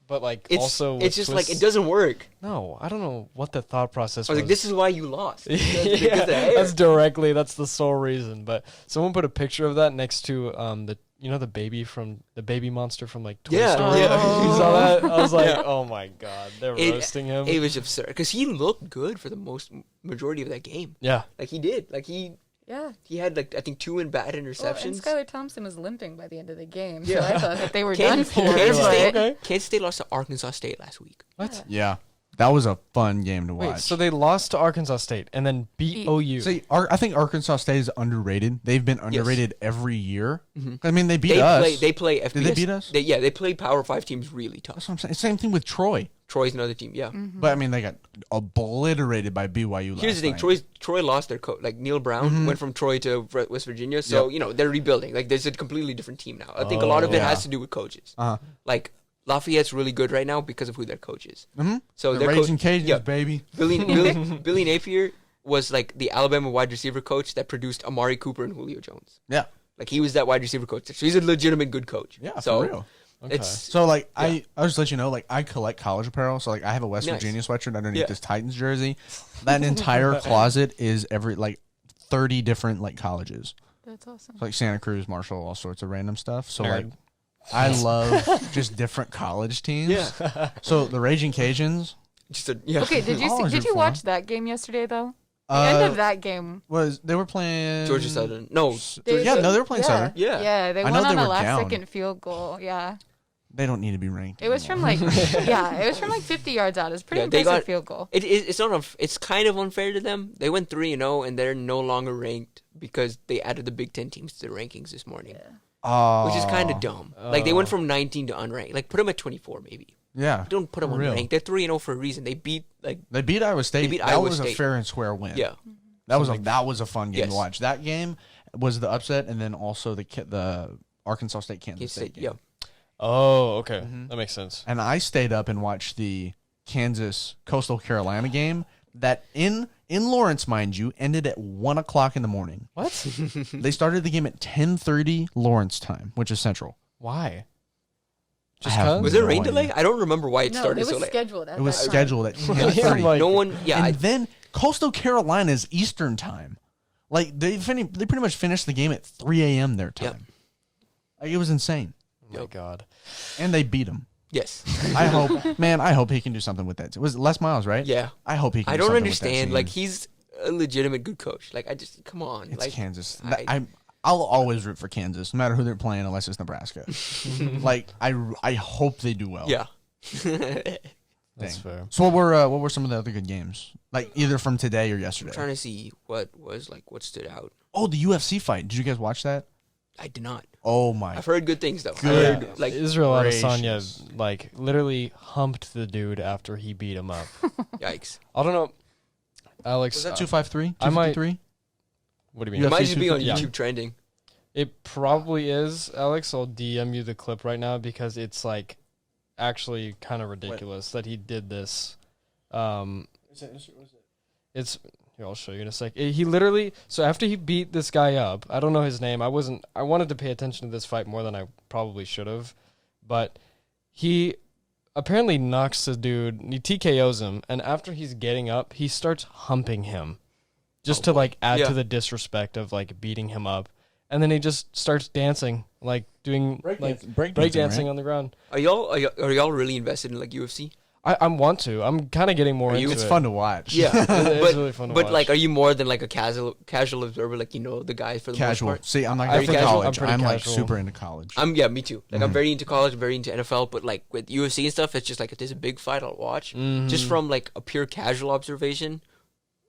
But like It's also it's with just like twists. it doesn't work. No, I don't know what the thought process I was was. like, this is why you lost. Because yeah, of the hair. that's the sole reason. But someone put a picture of that next to the the baby monster from like Toy Yeah, Story. yeah. You saw that? I was like, Yeah. oh my god, they're It- roasting him. It was absurd because he looked good for the majority of that game. yeah, Like he did. Like he Yeah. had like I think 2 bad Well, and interceptions. Skylar Thompson was limping by the end of the game, Yeah. so I thought that they were done Kansas, for. Kansas but- State, Okay. Kansas State lost to Arkansas State last week. what? Yeah, that was a fun game to watch. Wait, so they lost to Arkansas State and then beat Beat- OU. See, I think Arkansas State is underrated. They've been underrated every year. I mean, they beat They us. play FBS. Did they beat us? They play Power 5 teams really tough. That's what I'm saying. Same thing with Troy. Troy's another team. Yeah. But I mean, they got obliterated by BYU last Here's the thing: night. Troy lost their coach. Like Neil Brown went from Troy to West Virginia, so Yep. they're rebuilding. Like there's a completely different team now. I think a lot of it Yeah. has to do with coaches. Uh-huh. Like Lafayette's really good right now because of who their coach is. Mhm. So The their Raging coach, Cajuns, yeah, baby. Billy Napier was like the Alabama wide receiver coach that produced Amari Cooper and Julio Jones. Yeah. Like he was that wide receiver coach. So he's a legitimate good coach. Yeah, so for real. it's So like I just let you know, like I collect college apparel. So like I have a West Nice. Virginia sweatshirt underneath Yeah. this Titans jersey. That entire closet is every like 30 different like colleges. That's awesome. So, like Santa Cruz, Marshall, all sorts of random stuff. So Nerd. like I love just different college teams. Yeah. So the Raging Cajuns just a yeah. Okay, did you Always did you root for watch them. that game yesterday though? The end of that game. was they were playing Georgia Southern. No. They- Yeah, no, they were playing yeah, Southern. Yeah. Yeah, they I won know on they a were last down. second field goal. Yeah. They don't need to be ranked. It was from anymore. like it was from like 50 yards out. It's pretty Yeah, they impressive got- field goal. It's not it's kind of unfair to them. They went 3-0 and they're no longer ranked because they added the Big 10 teams to the rankings this morning, Oh, which is kind of dumb. Like they went from 19 to unranked. Like put them at 24 maybe. Yeah, Don't put them for real. unranked. They're 3-0 for a reason. They beat like They beat Iowa State. beat that Iowa was a State. fair and square win. yeah. That was a fun game Yes. to watch. That game was the upset, and then also the Arkansas State Kansas Kansas State State, game. yeah. Oh, okay, that makes sense. And I stayed up and watched the Kansas Coastal Carolina game. That in Lawrence, mind you, ended at 1:00 in the morning. What? They started the game at 10:30 Lawrence time, which is Central. Why? I Just have cause? Was there no rain idea. delay? I don't remember why it No, started it was so late. scheduled. At It was that time. scheduled at Yeah, 10:30. like- No one. Yeah. and then Coastal Carolina's Eastern time. Like they pretty much finished the game at 3 a.m. their time. Yep. Like it was insane, Oh my god. and they beat them. yes. I hope he can do something with that. It was Les Miles, right? Yeah. I hope he can. I do don't something with that understand. team. Like he's a legitimate good coach. Like I just come on. It's like Kansas. I- I'll always root for Kansas, no matter who they're playing, unless it's Nebraska. Like I hope they do well. Yeah. That's Dang. fair. So what were some of the other good games? Like either from today or yesterday? Trying to see what stood out. Oh, the UFC fight. Did you guys watch that? I did not. Oh my! I've heard good things though. Good. I heard, like Israel gracious. Adesanya, like, literally humped the dude after he beat him up. yikes. I don't know. Alex, Was that 253? I might- 253? what do you It mean? might just be on Yeah. YouTube trending. It probably is, Alex. I'll DM you the clip right now because it's, like, actually kind of ridiculous that he did this. It's... Here, I'll show you in a sec. He literally... So after he beat this guy up, I don't know his name. I wanted to pay attention to this fight more than I probably should have. But he apparently knocks the dude, he TKOs him, and after he's getting up, he starts humping him. Just to, like, add Yeah. to the disrespect of, like, beating him up. And then he just starts dancing, like, doing, breakdancing right? on the ground. Are y'all really invested in like UFC? I want to. I'm kind of getting more into It's it. fun to watch. Yeah, It's really fun to but watch. like, are you more than like a casual observer? Like, you know the guys for the Casual. most part. See, I'm not Are good you for casual? college. I'm pretty I'm like casual. super into college. Me too. Like, I'm very into college, very into NFL, but like with UFC and stuff, it's just like if there's a big fight, I'll watch. Just from like a pure casual observation,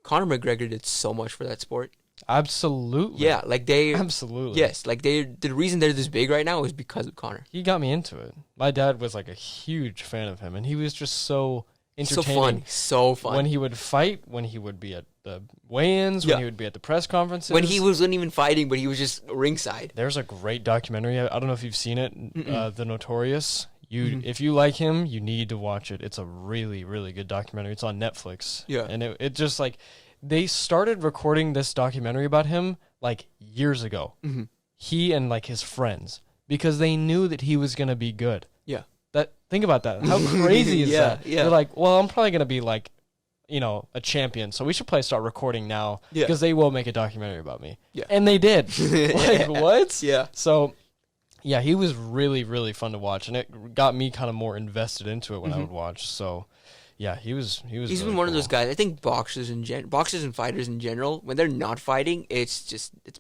Conor McGregor did so much for that sport. Absolutely. Yeah, like they Absolutely. Yes, like the reason they're this big right now is because of Conor. He got me into it. My dad was like a huge fan of him, and he was just so entertaining. So fun. When he would fight, when he would be at the weigh-ins, when Yeah. he would be at the press conferences. when he wasn't even fighting, but he was just ringside. There's a great documentary. I don't know if you've seen it, The Notorious. If you like him, you need to watch it. It's a really, really good documentary. It's on Netflix. Yeah. And it just like, they started recording this documentary about him like years ago. He and like his friends, because they knew that he was going to be good. Yeah. Think about that. How crazy is Yeah, that? yeah. They're like, well, I'm probably going to be like, you know, a champion. So we should probably start recording now Yeah. because they will make a documentary about me. Yeah. And they did. Like, what? Yeah. So, yeah, he was really, really fun to watch, and it got me kind of more invested into it when I would watch. So, yeah, he was. He's He's really been one of cool. those guys. I think boxers and fighters in general, when they're not fighting, it's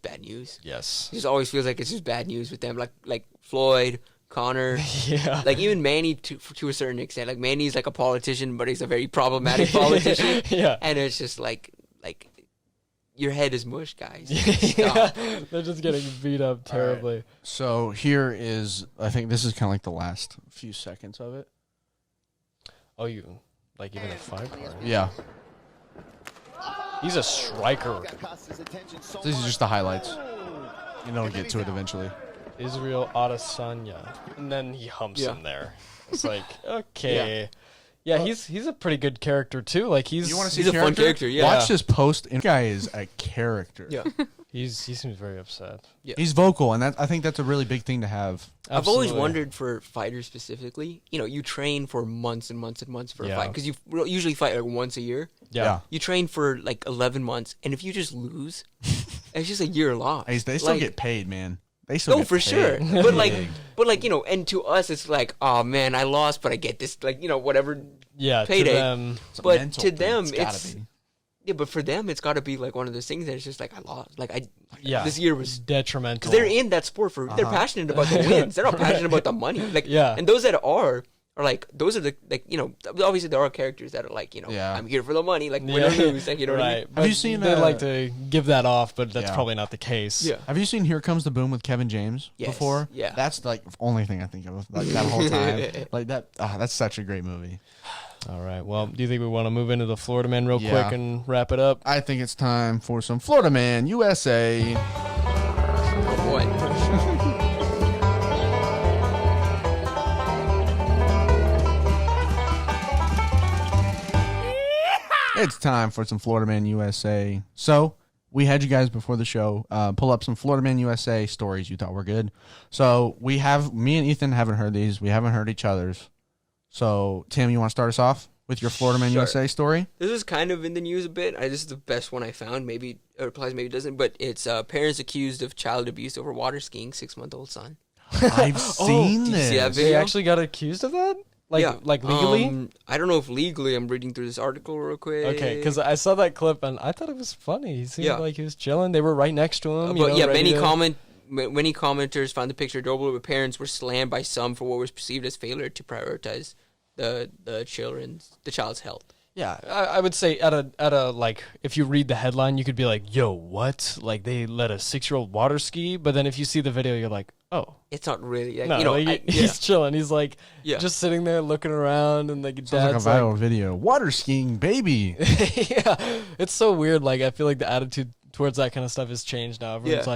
bad news. Yes. It just always feels like it's just bad news with them. Like Floyd, Connor, Yeah. like even Manny to a certain extent. Like Manny's like a politician, but he's a very problematic politician. Yeah. And it's just like your head is mush, guys. Yeah. Stop. They're just getting beat up terribly. So here is, I think this is kind of like the last few seconds of it. Oh, you like even a 5 card? Yeah. He's a striker. These are just the highlights. You know, we'll get to it eventually. Israel Adesanya, and then he humps Yeah. him there. It's like, okay, yeah, he's a pretty good character too. Like You want to see He's a fun character, yeah. Watch this post. This guy is a character. Yeah. he seems very upset. He's vocal, and I think that's a really big thing to have. I've always Absolutely. wondered for fighters specifically, you know, you train for months and months and months for a Yeah. fight because you usually fight like once a year. Yeah. You train for like 11 months, and if you just lose, it's just a year lost. Hey, they still Like, get paid, man. They still no, get for paid. sure. But like you know, and to us, it's like, oh man, I lost, but I get this, like you know, whatever. Yeah, Payday. to them, It's a But mental to thing. them, It's gotta it's be. yeah. But for them, it's got to be like one of those things that it's just like I lost. Like yeah, this year was detrimental. because they're in that sport for they're passionate about the wins. They're not passionate about the money. Like Yeah. and those that are like those are the like you know obviously there are characters that are like you know Yeah. I'm here for the money like win Yeah. or lose like you know what I mean. right. Have you But seen, They like to give that off, but that's Yeah. probably not the case. Yeah. Have you seen Here Comes the Boom with Kevin James Yes, before? yeah. That's like the only thing I think of like that whole time. Like that. That's such a great movie. All right. Well, do you think we want to move into the Florida Man real Yeah. quick and wrap it up? I think it's time for some Florida Man USA. Oh boy. It's time for some Florida Man USA. So we had you guys before the show pull up some Florida Man USA stories you thought were good. So me and Ethan haven't heard these. We haven't heard each other's. So Tim, you want to start us off with your Florida Man Sure. USA story? This is kind of in the news a bit. This is the best one I found. Maybe it applies, maybe it doesn't. But it's parents accused of child abuse over water skiing 6-month-old son. I've seen did you this. see that They video? actually got accused of that? Like, Yeah. like legally? I don't know if legally. I'm reading through this article real quick. Okay, because I saw that clip and I thought it was funny. He seemed Yeah. like he was chilling. They were right next to him. But yeah, ready many commenters found the picture adorable, but parents were slammed by some for what was perceived as failure to prioritize the child's health. Yeah, I would say at a like, if you read the headline, you could be like, yo, what? Like, they let a 6-year-old water ski? But then if you see the video, you're like, oh. It's not really. Like, No, you know, like, he's chilling. He's like, Yeah. just sitting there looking around, and like, Sounds like a dad's viral video. Water skiing, baby. yeah, it's so weird. Like, I feel like the attitude towards that kind of stuff has changed now. Everyone's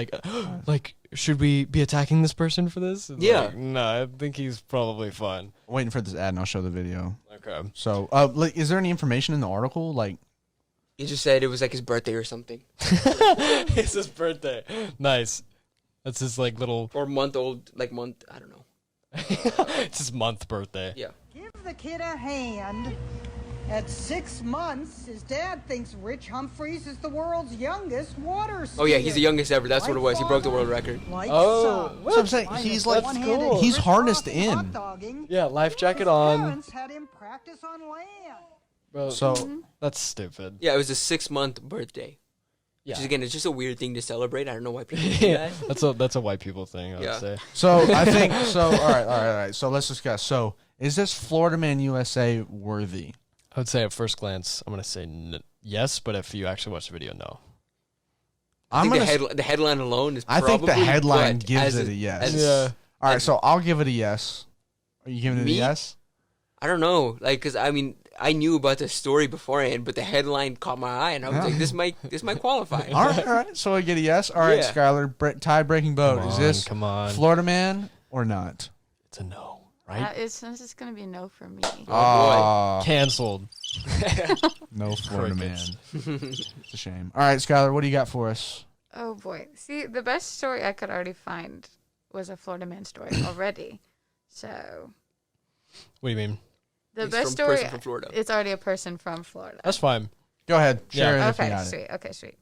like, should we be attacking this person for this? It's Yeah. like, no, I think he's probably fine. Waiting for this ad, and I'll show the video. Okay. So, like, is there any information in the article? Like, he just said it was like his birthday or something. It's his birthday. Nice. That's his like little. Or month old, like month, I don't know. It's his month birthday. Yeah. Give the kid a hand. At 6 months, his dad thinks Rich Humphreys is the world's youngest water skier. Oh yeah, he's the youngest ever. That's what it was. He broke the world record. Like Oh, son. what? So I'm saying he's like, That's cool. he's Rich harnessed Hot in. dogging. Yeah, life jacket His on. parents had him practice on land. Bro, So, that's stupid. Yeah, it was a 6-month birthday. Yeah. Which is, again, it's just a weird thing to celebrate. I don't know why people do Yeah, that. that's a white people thing, I would Yeah. say. so I think so. All right. So let's discuss. So, is this Florida Man USA worthy? I would say at first glance, I'm gonna say yes, but if you actually watch the video, no. I I'm think gonna. the headline alone is I probably think the headline good gives as it a yes. as Yeah. All right, so I'll give it a yes. Are you giving it a Me? yes? I don't know. Like, because, I mean, I knew about the story beforehand, but the headline caught my eye, and I was Yeah. like, this might qualify. All right. So I get a yes. All right, Yeah. Skyler, tie-breaking vote. Is this Come on. Florida Man or not? It's a no, right? This is going to be a no for me. Oh, Cancelled. no Florida Man. Crickets. It's a shame. All right, Skyler, what do you got for us? Oh boy. See, the best story I could already find was a Florida man story already. So What do you mean? the He's best from story, person from Florida. it's already a person from Florida. That's fine. Go ahead. Share Yeah. it if you Okay, got it. sweet. Okay, sweet.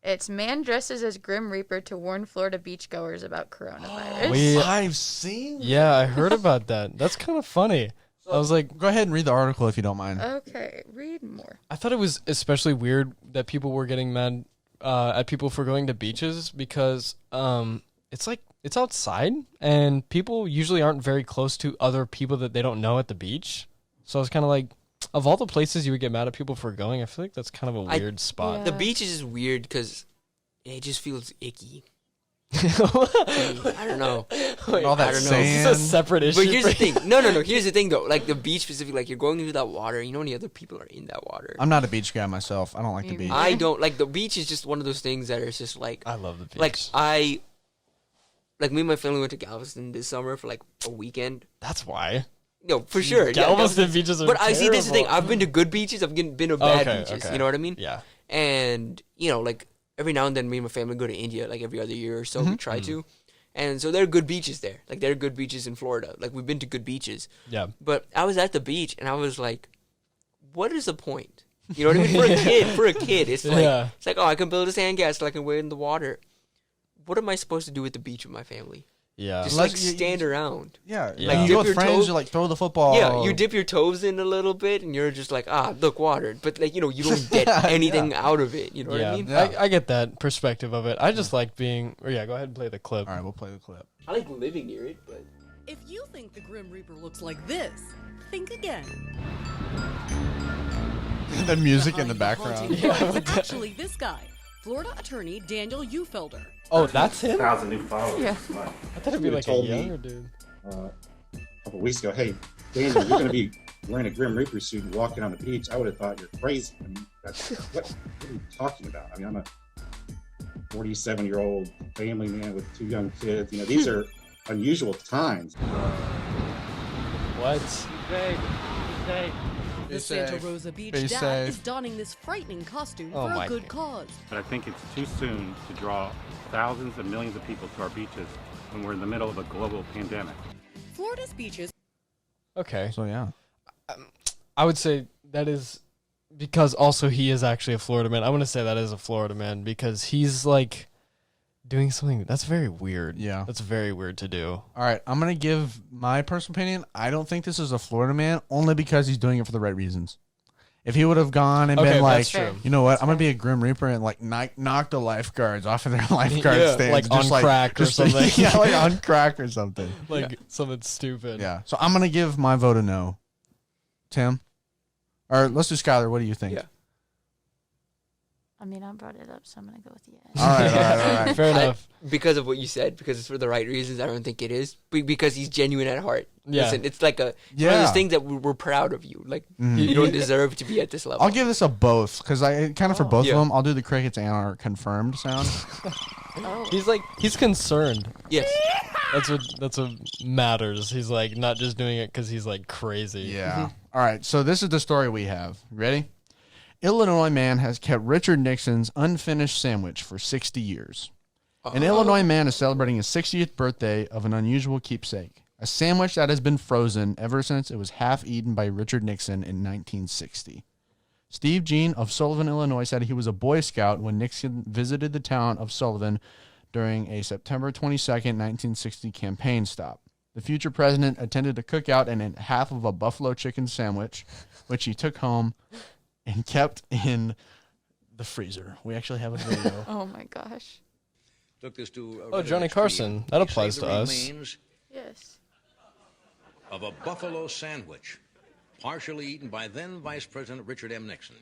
It's man dresses as Grim Reaper to warn Florida beachgoers about coronavirus. I've seen. Yeah, I heard about that. That's kind of funny. I was like, Go ahead and read the article if you don't mind. Okay, read more. I thought it was especially weird that people were getting mad at people for going to beaches because it's like it's outside and people usually aren't very close to other people that they don't know at the beach. So I was kind of like, of all the places you would get mad at people for going, I feel like that's kind of a weird spot. The beach is just weird because it just feels icky. I don't know. All that I don't know. sand. It's a separate issue. But here's for the you. thing. No. Here's the thing, though. Like, the beach specifically, like, you're going into that water. You know how many other people are in that water? I'm not a beach guy myself. I don't like the Me beach. neither. I don't. Like, the beach is just one of those things that is just, like... I love the beach. Like, me and my family went to Galveston this summer for, like, a weekend. That's why. No, for sure. Galveston beaches are But I see, this is the thing. terrible. I've been to good beaches. I've been to bad Okay, beaches. okay. You know what I mean? Yeah. And, you know, like, every now and then me and my family go to India, like, every other year or so. We try to. And so there are good beaches there. Like, there are good beaches in Florida. Like, we've been to good beaches. Yeah. But I was at the beach, and I was like, what is the point? You know what I mean? For a kid, it's like, Yeah. it's like, oh, I can build a sandcastle, I can wade in the water. What am I supposed to do with the beach with my family? Yeah. Just, Unless like, you- stand around. Yeah, Yeah. like Dip you go with your friends, toes- you like throw the football. Yeah, you dip your toes in a little bit, and you're just like, look, water. But, like, you know, you don't get anything out of it. You know what I mean? Yeah. I get that perspective of it. I just like being. Or yeah, go ahead and play the clip. All right, we'll play the clip. I like living near it, but... If you think the Grim Reaper looks like this, think again. The music in the Behind background. haunting voice, actually this guy, Florida attorney Daniel Ufelder. Oh, that's him. 1,000 new followers. Yeah. I thought it'd be Would've like a told me, younger dude. a couple weeks ago, hey, Daniel, you're going to be wearing a Grim Reaper suit and walking on the beach. I would have thought you're crazy. I mean, what are you talking about? I mean, I'm a 47-year-old family man with 2 young kids. You know, these are unusual times. What? The Santa Rosa Beach Be dad safe. is donning this frightening costume Oh for my a good God. cause. But I think it's too soon to draw thousands and millions of people to our beaches when we're in the middle of a global pandemic. Florida's beaches. Okay. So yeah, I would say that is because also he is actually a Florida man. I'm gonna say that is a Florida man because he's like doing something that's very weird. Yeah. That's very weird to do. all right. I'm gonna give my personal opinion. I don't think this is a Florida man, only because he's doing it for the right reasons. If he would have gone and Okay, been like, that's true. you know what, I'm gonna be a Grim Reaper and like knock the lifeguards off of their lifeguard Yeah, stands, like on crack or something. yeah, like on crack or something. Like something stupid. Yeah. So I'm gonna give my vote a no. Tim, Or let's do Schyler. What do you think? Yeah. I mean, I brought it up, so I'm gonna go with yes. All right. Fair enough. Because of what you said, because it's for the right reasons, I don't think it is. Because he's genuine at heart. Yeah. Listen, it's like one of those things that we're proud of you. Like, you don't deserve to be at this level. I'll give this a both because I kind of for both Yeah. of them. I'll do the crickets and our confirmed sound. He's concerned. Yes. That's what matters. He's like not just doing it because he's like crazy. Yeah. All right. So this is the story we have. Ready? Illinois man has kept Richard Nixon's unfinished sandwich for 60 years. An Illinois man is celebrating his 60th birthday of an unusual keepsake, a sandwich that has been frozen ever since it was half eaten by Richard Nixon in 1960. Steve Jean of Sullivan, Illinois said he was a Boy Scout when Nixon visited the town of Sullivan during a September 22nd, 1960 campaign stop. The future president attended a cookout and ate half of a buffalo chicken sandwich, which he took home and kept in the freezer. We actually have a video. Oh my gosh. Took this to Johnny Carson. That applies to us. Yes. Of a buffalo sandwich, partially eaten by then Vice President Richard M. Nixon.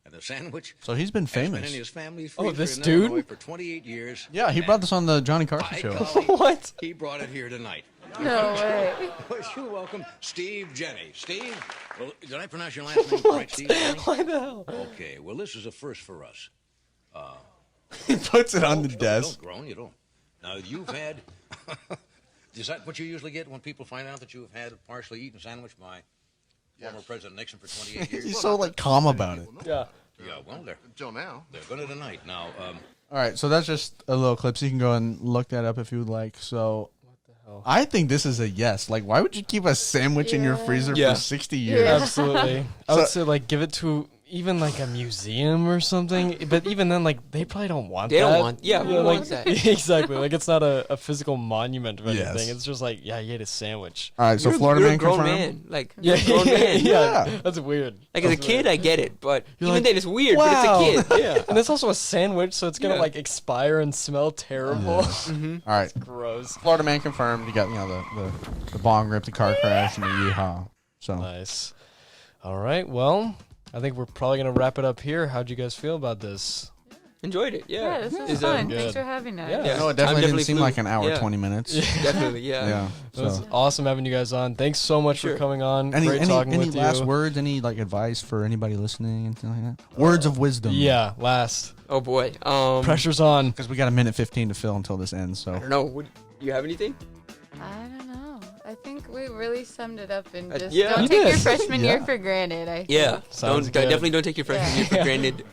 And the sandwich. So he's been has been famous. in his family's Oh, freezer this in dude? Illinois for 28 years. Yeah, he brought this on the Johnny Carson show. What? He brought it here tonight. No way. You're welcome, Steve Jenny. Steve, well, did I pronounce your last name right, Steve Jenny? Why the hell? Okay, well, this is a first for us. He puts it on the desk. Don't groan, you don't. Now, you've had... Is that what you usually get when people find out that you have had a partially eaten sandwich by former President Nixon for 28 years? He's so like calm about it. Yeah. Yeah, well, Until now. they're going to tonight. Now, All right, so that's just a little clip. So you can go and look that up if you would like. So I think this is a yes. Like, why would you keep a sandwich in your freezer Yeah. for 60 years? Absolutely. I would say like give it to even like a museum or something. But even then, like they probably don't want They that. don't want- yeah, who like, wants that? Exactly. Like it's not a physical monument of anything. Yes. It's just like, yeah, you ate a sandwich. All right, so You're Florida a man grown confirmed. man. Like, Yeah, you're a grown man. Yeah. That's weird. Like, as a kid, I get it. But even like, then, it's weird. Wow. But it's a kid. Yeah. And it's also a sandwich, so it's gonna Yeah. like expire and smell terrible. All right, Gross. Florida man confirmed. You got the bong rip, the car crash, and the yeehaw. So Nice. All right. Well, I think we're probably gonna wrap it up here. How'd you guys feel about this? Enjoyed it. Yeah. Yeah, this is It's, fun. good. Thanks for having us. Yeah. Yeah. no, it definitely didn't seem flew. like an hour Yeah. 20 minutes. Definitely, yeah. Yeah. It was So awesome having you guys on. Thanks so much for Sure. coming on. Great talking any with last you. words? Any like advice for anybody listening? Anything like that? Words of wisdom. Yeah, last. Oh, boy. Pressure's on. Because we got a minute 15 to fill until this ends. So I don't know. Do you have anything? I don't know. I think we really summed it up and just yeah. don't You take your did. freshman Yeah. year for granted. I Yeah. think. Sounds good. Definitely don't take your freshman year for granted.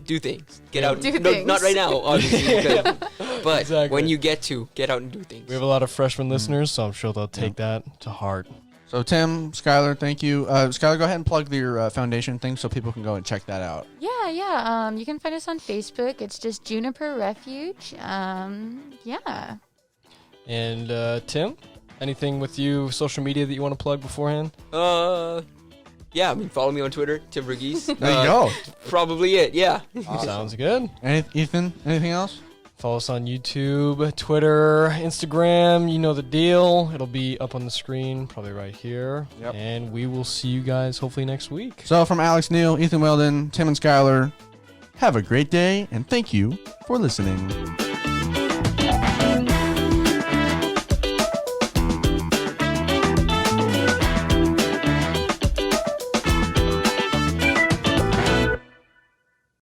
Do things. Get out. Do no, things. Not right now, obviously. because- but Exactly. when you get out and do things. We have a lot of freshman listeners, so I'm sure they'll take that to heart. So Tim, Schyler, thank you. Schyler, go ahead and plug your foundation thing so people can go and check that out. Yeah. You can find us on Facebook. It's just Juniper Refuge. Yeah. And Tim, anything with you, social media that you want to plug beforehand? Yeah, I mean, follow me on Twitter, Tim Verghese. There you go. Probably it, yeah. Sounds good. Ethan, anything else? Follow us on YouTube, Twitter, Instagram. You know the deal. It'll be up on the screen, probably right here. Yep. And we will see you guys hopefully next week. So from Alex Neal, Ethan Weldon, Tim and Schyler, have a great day, and thank you for listening.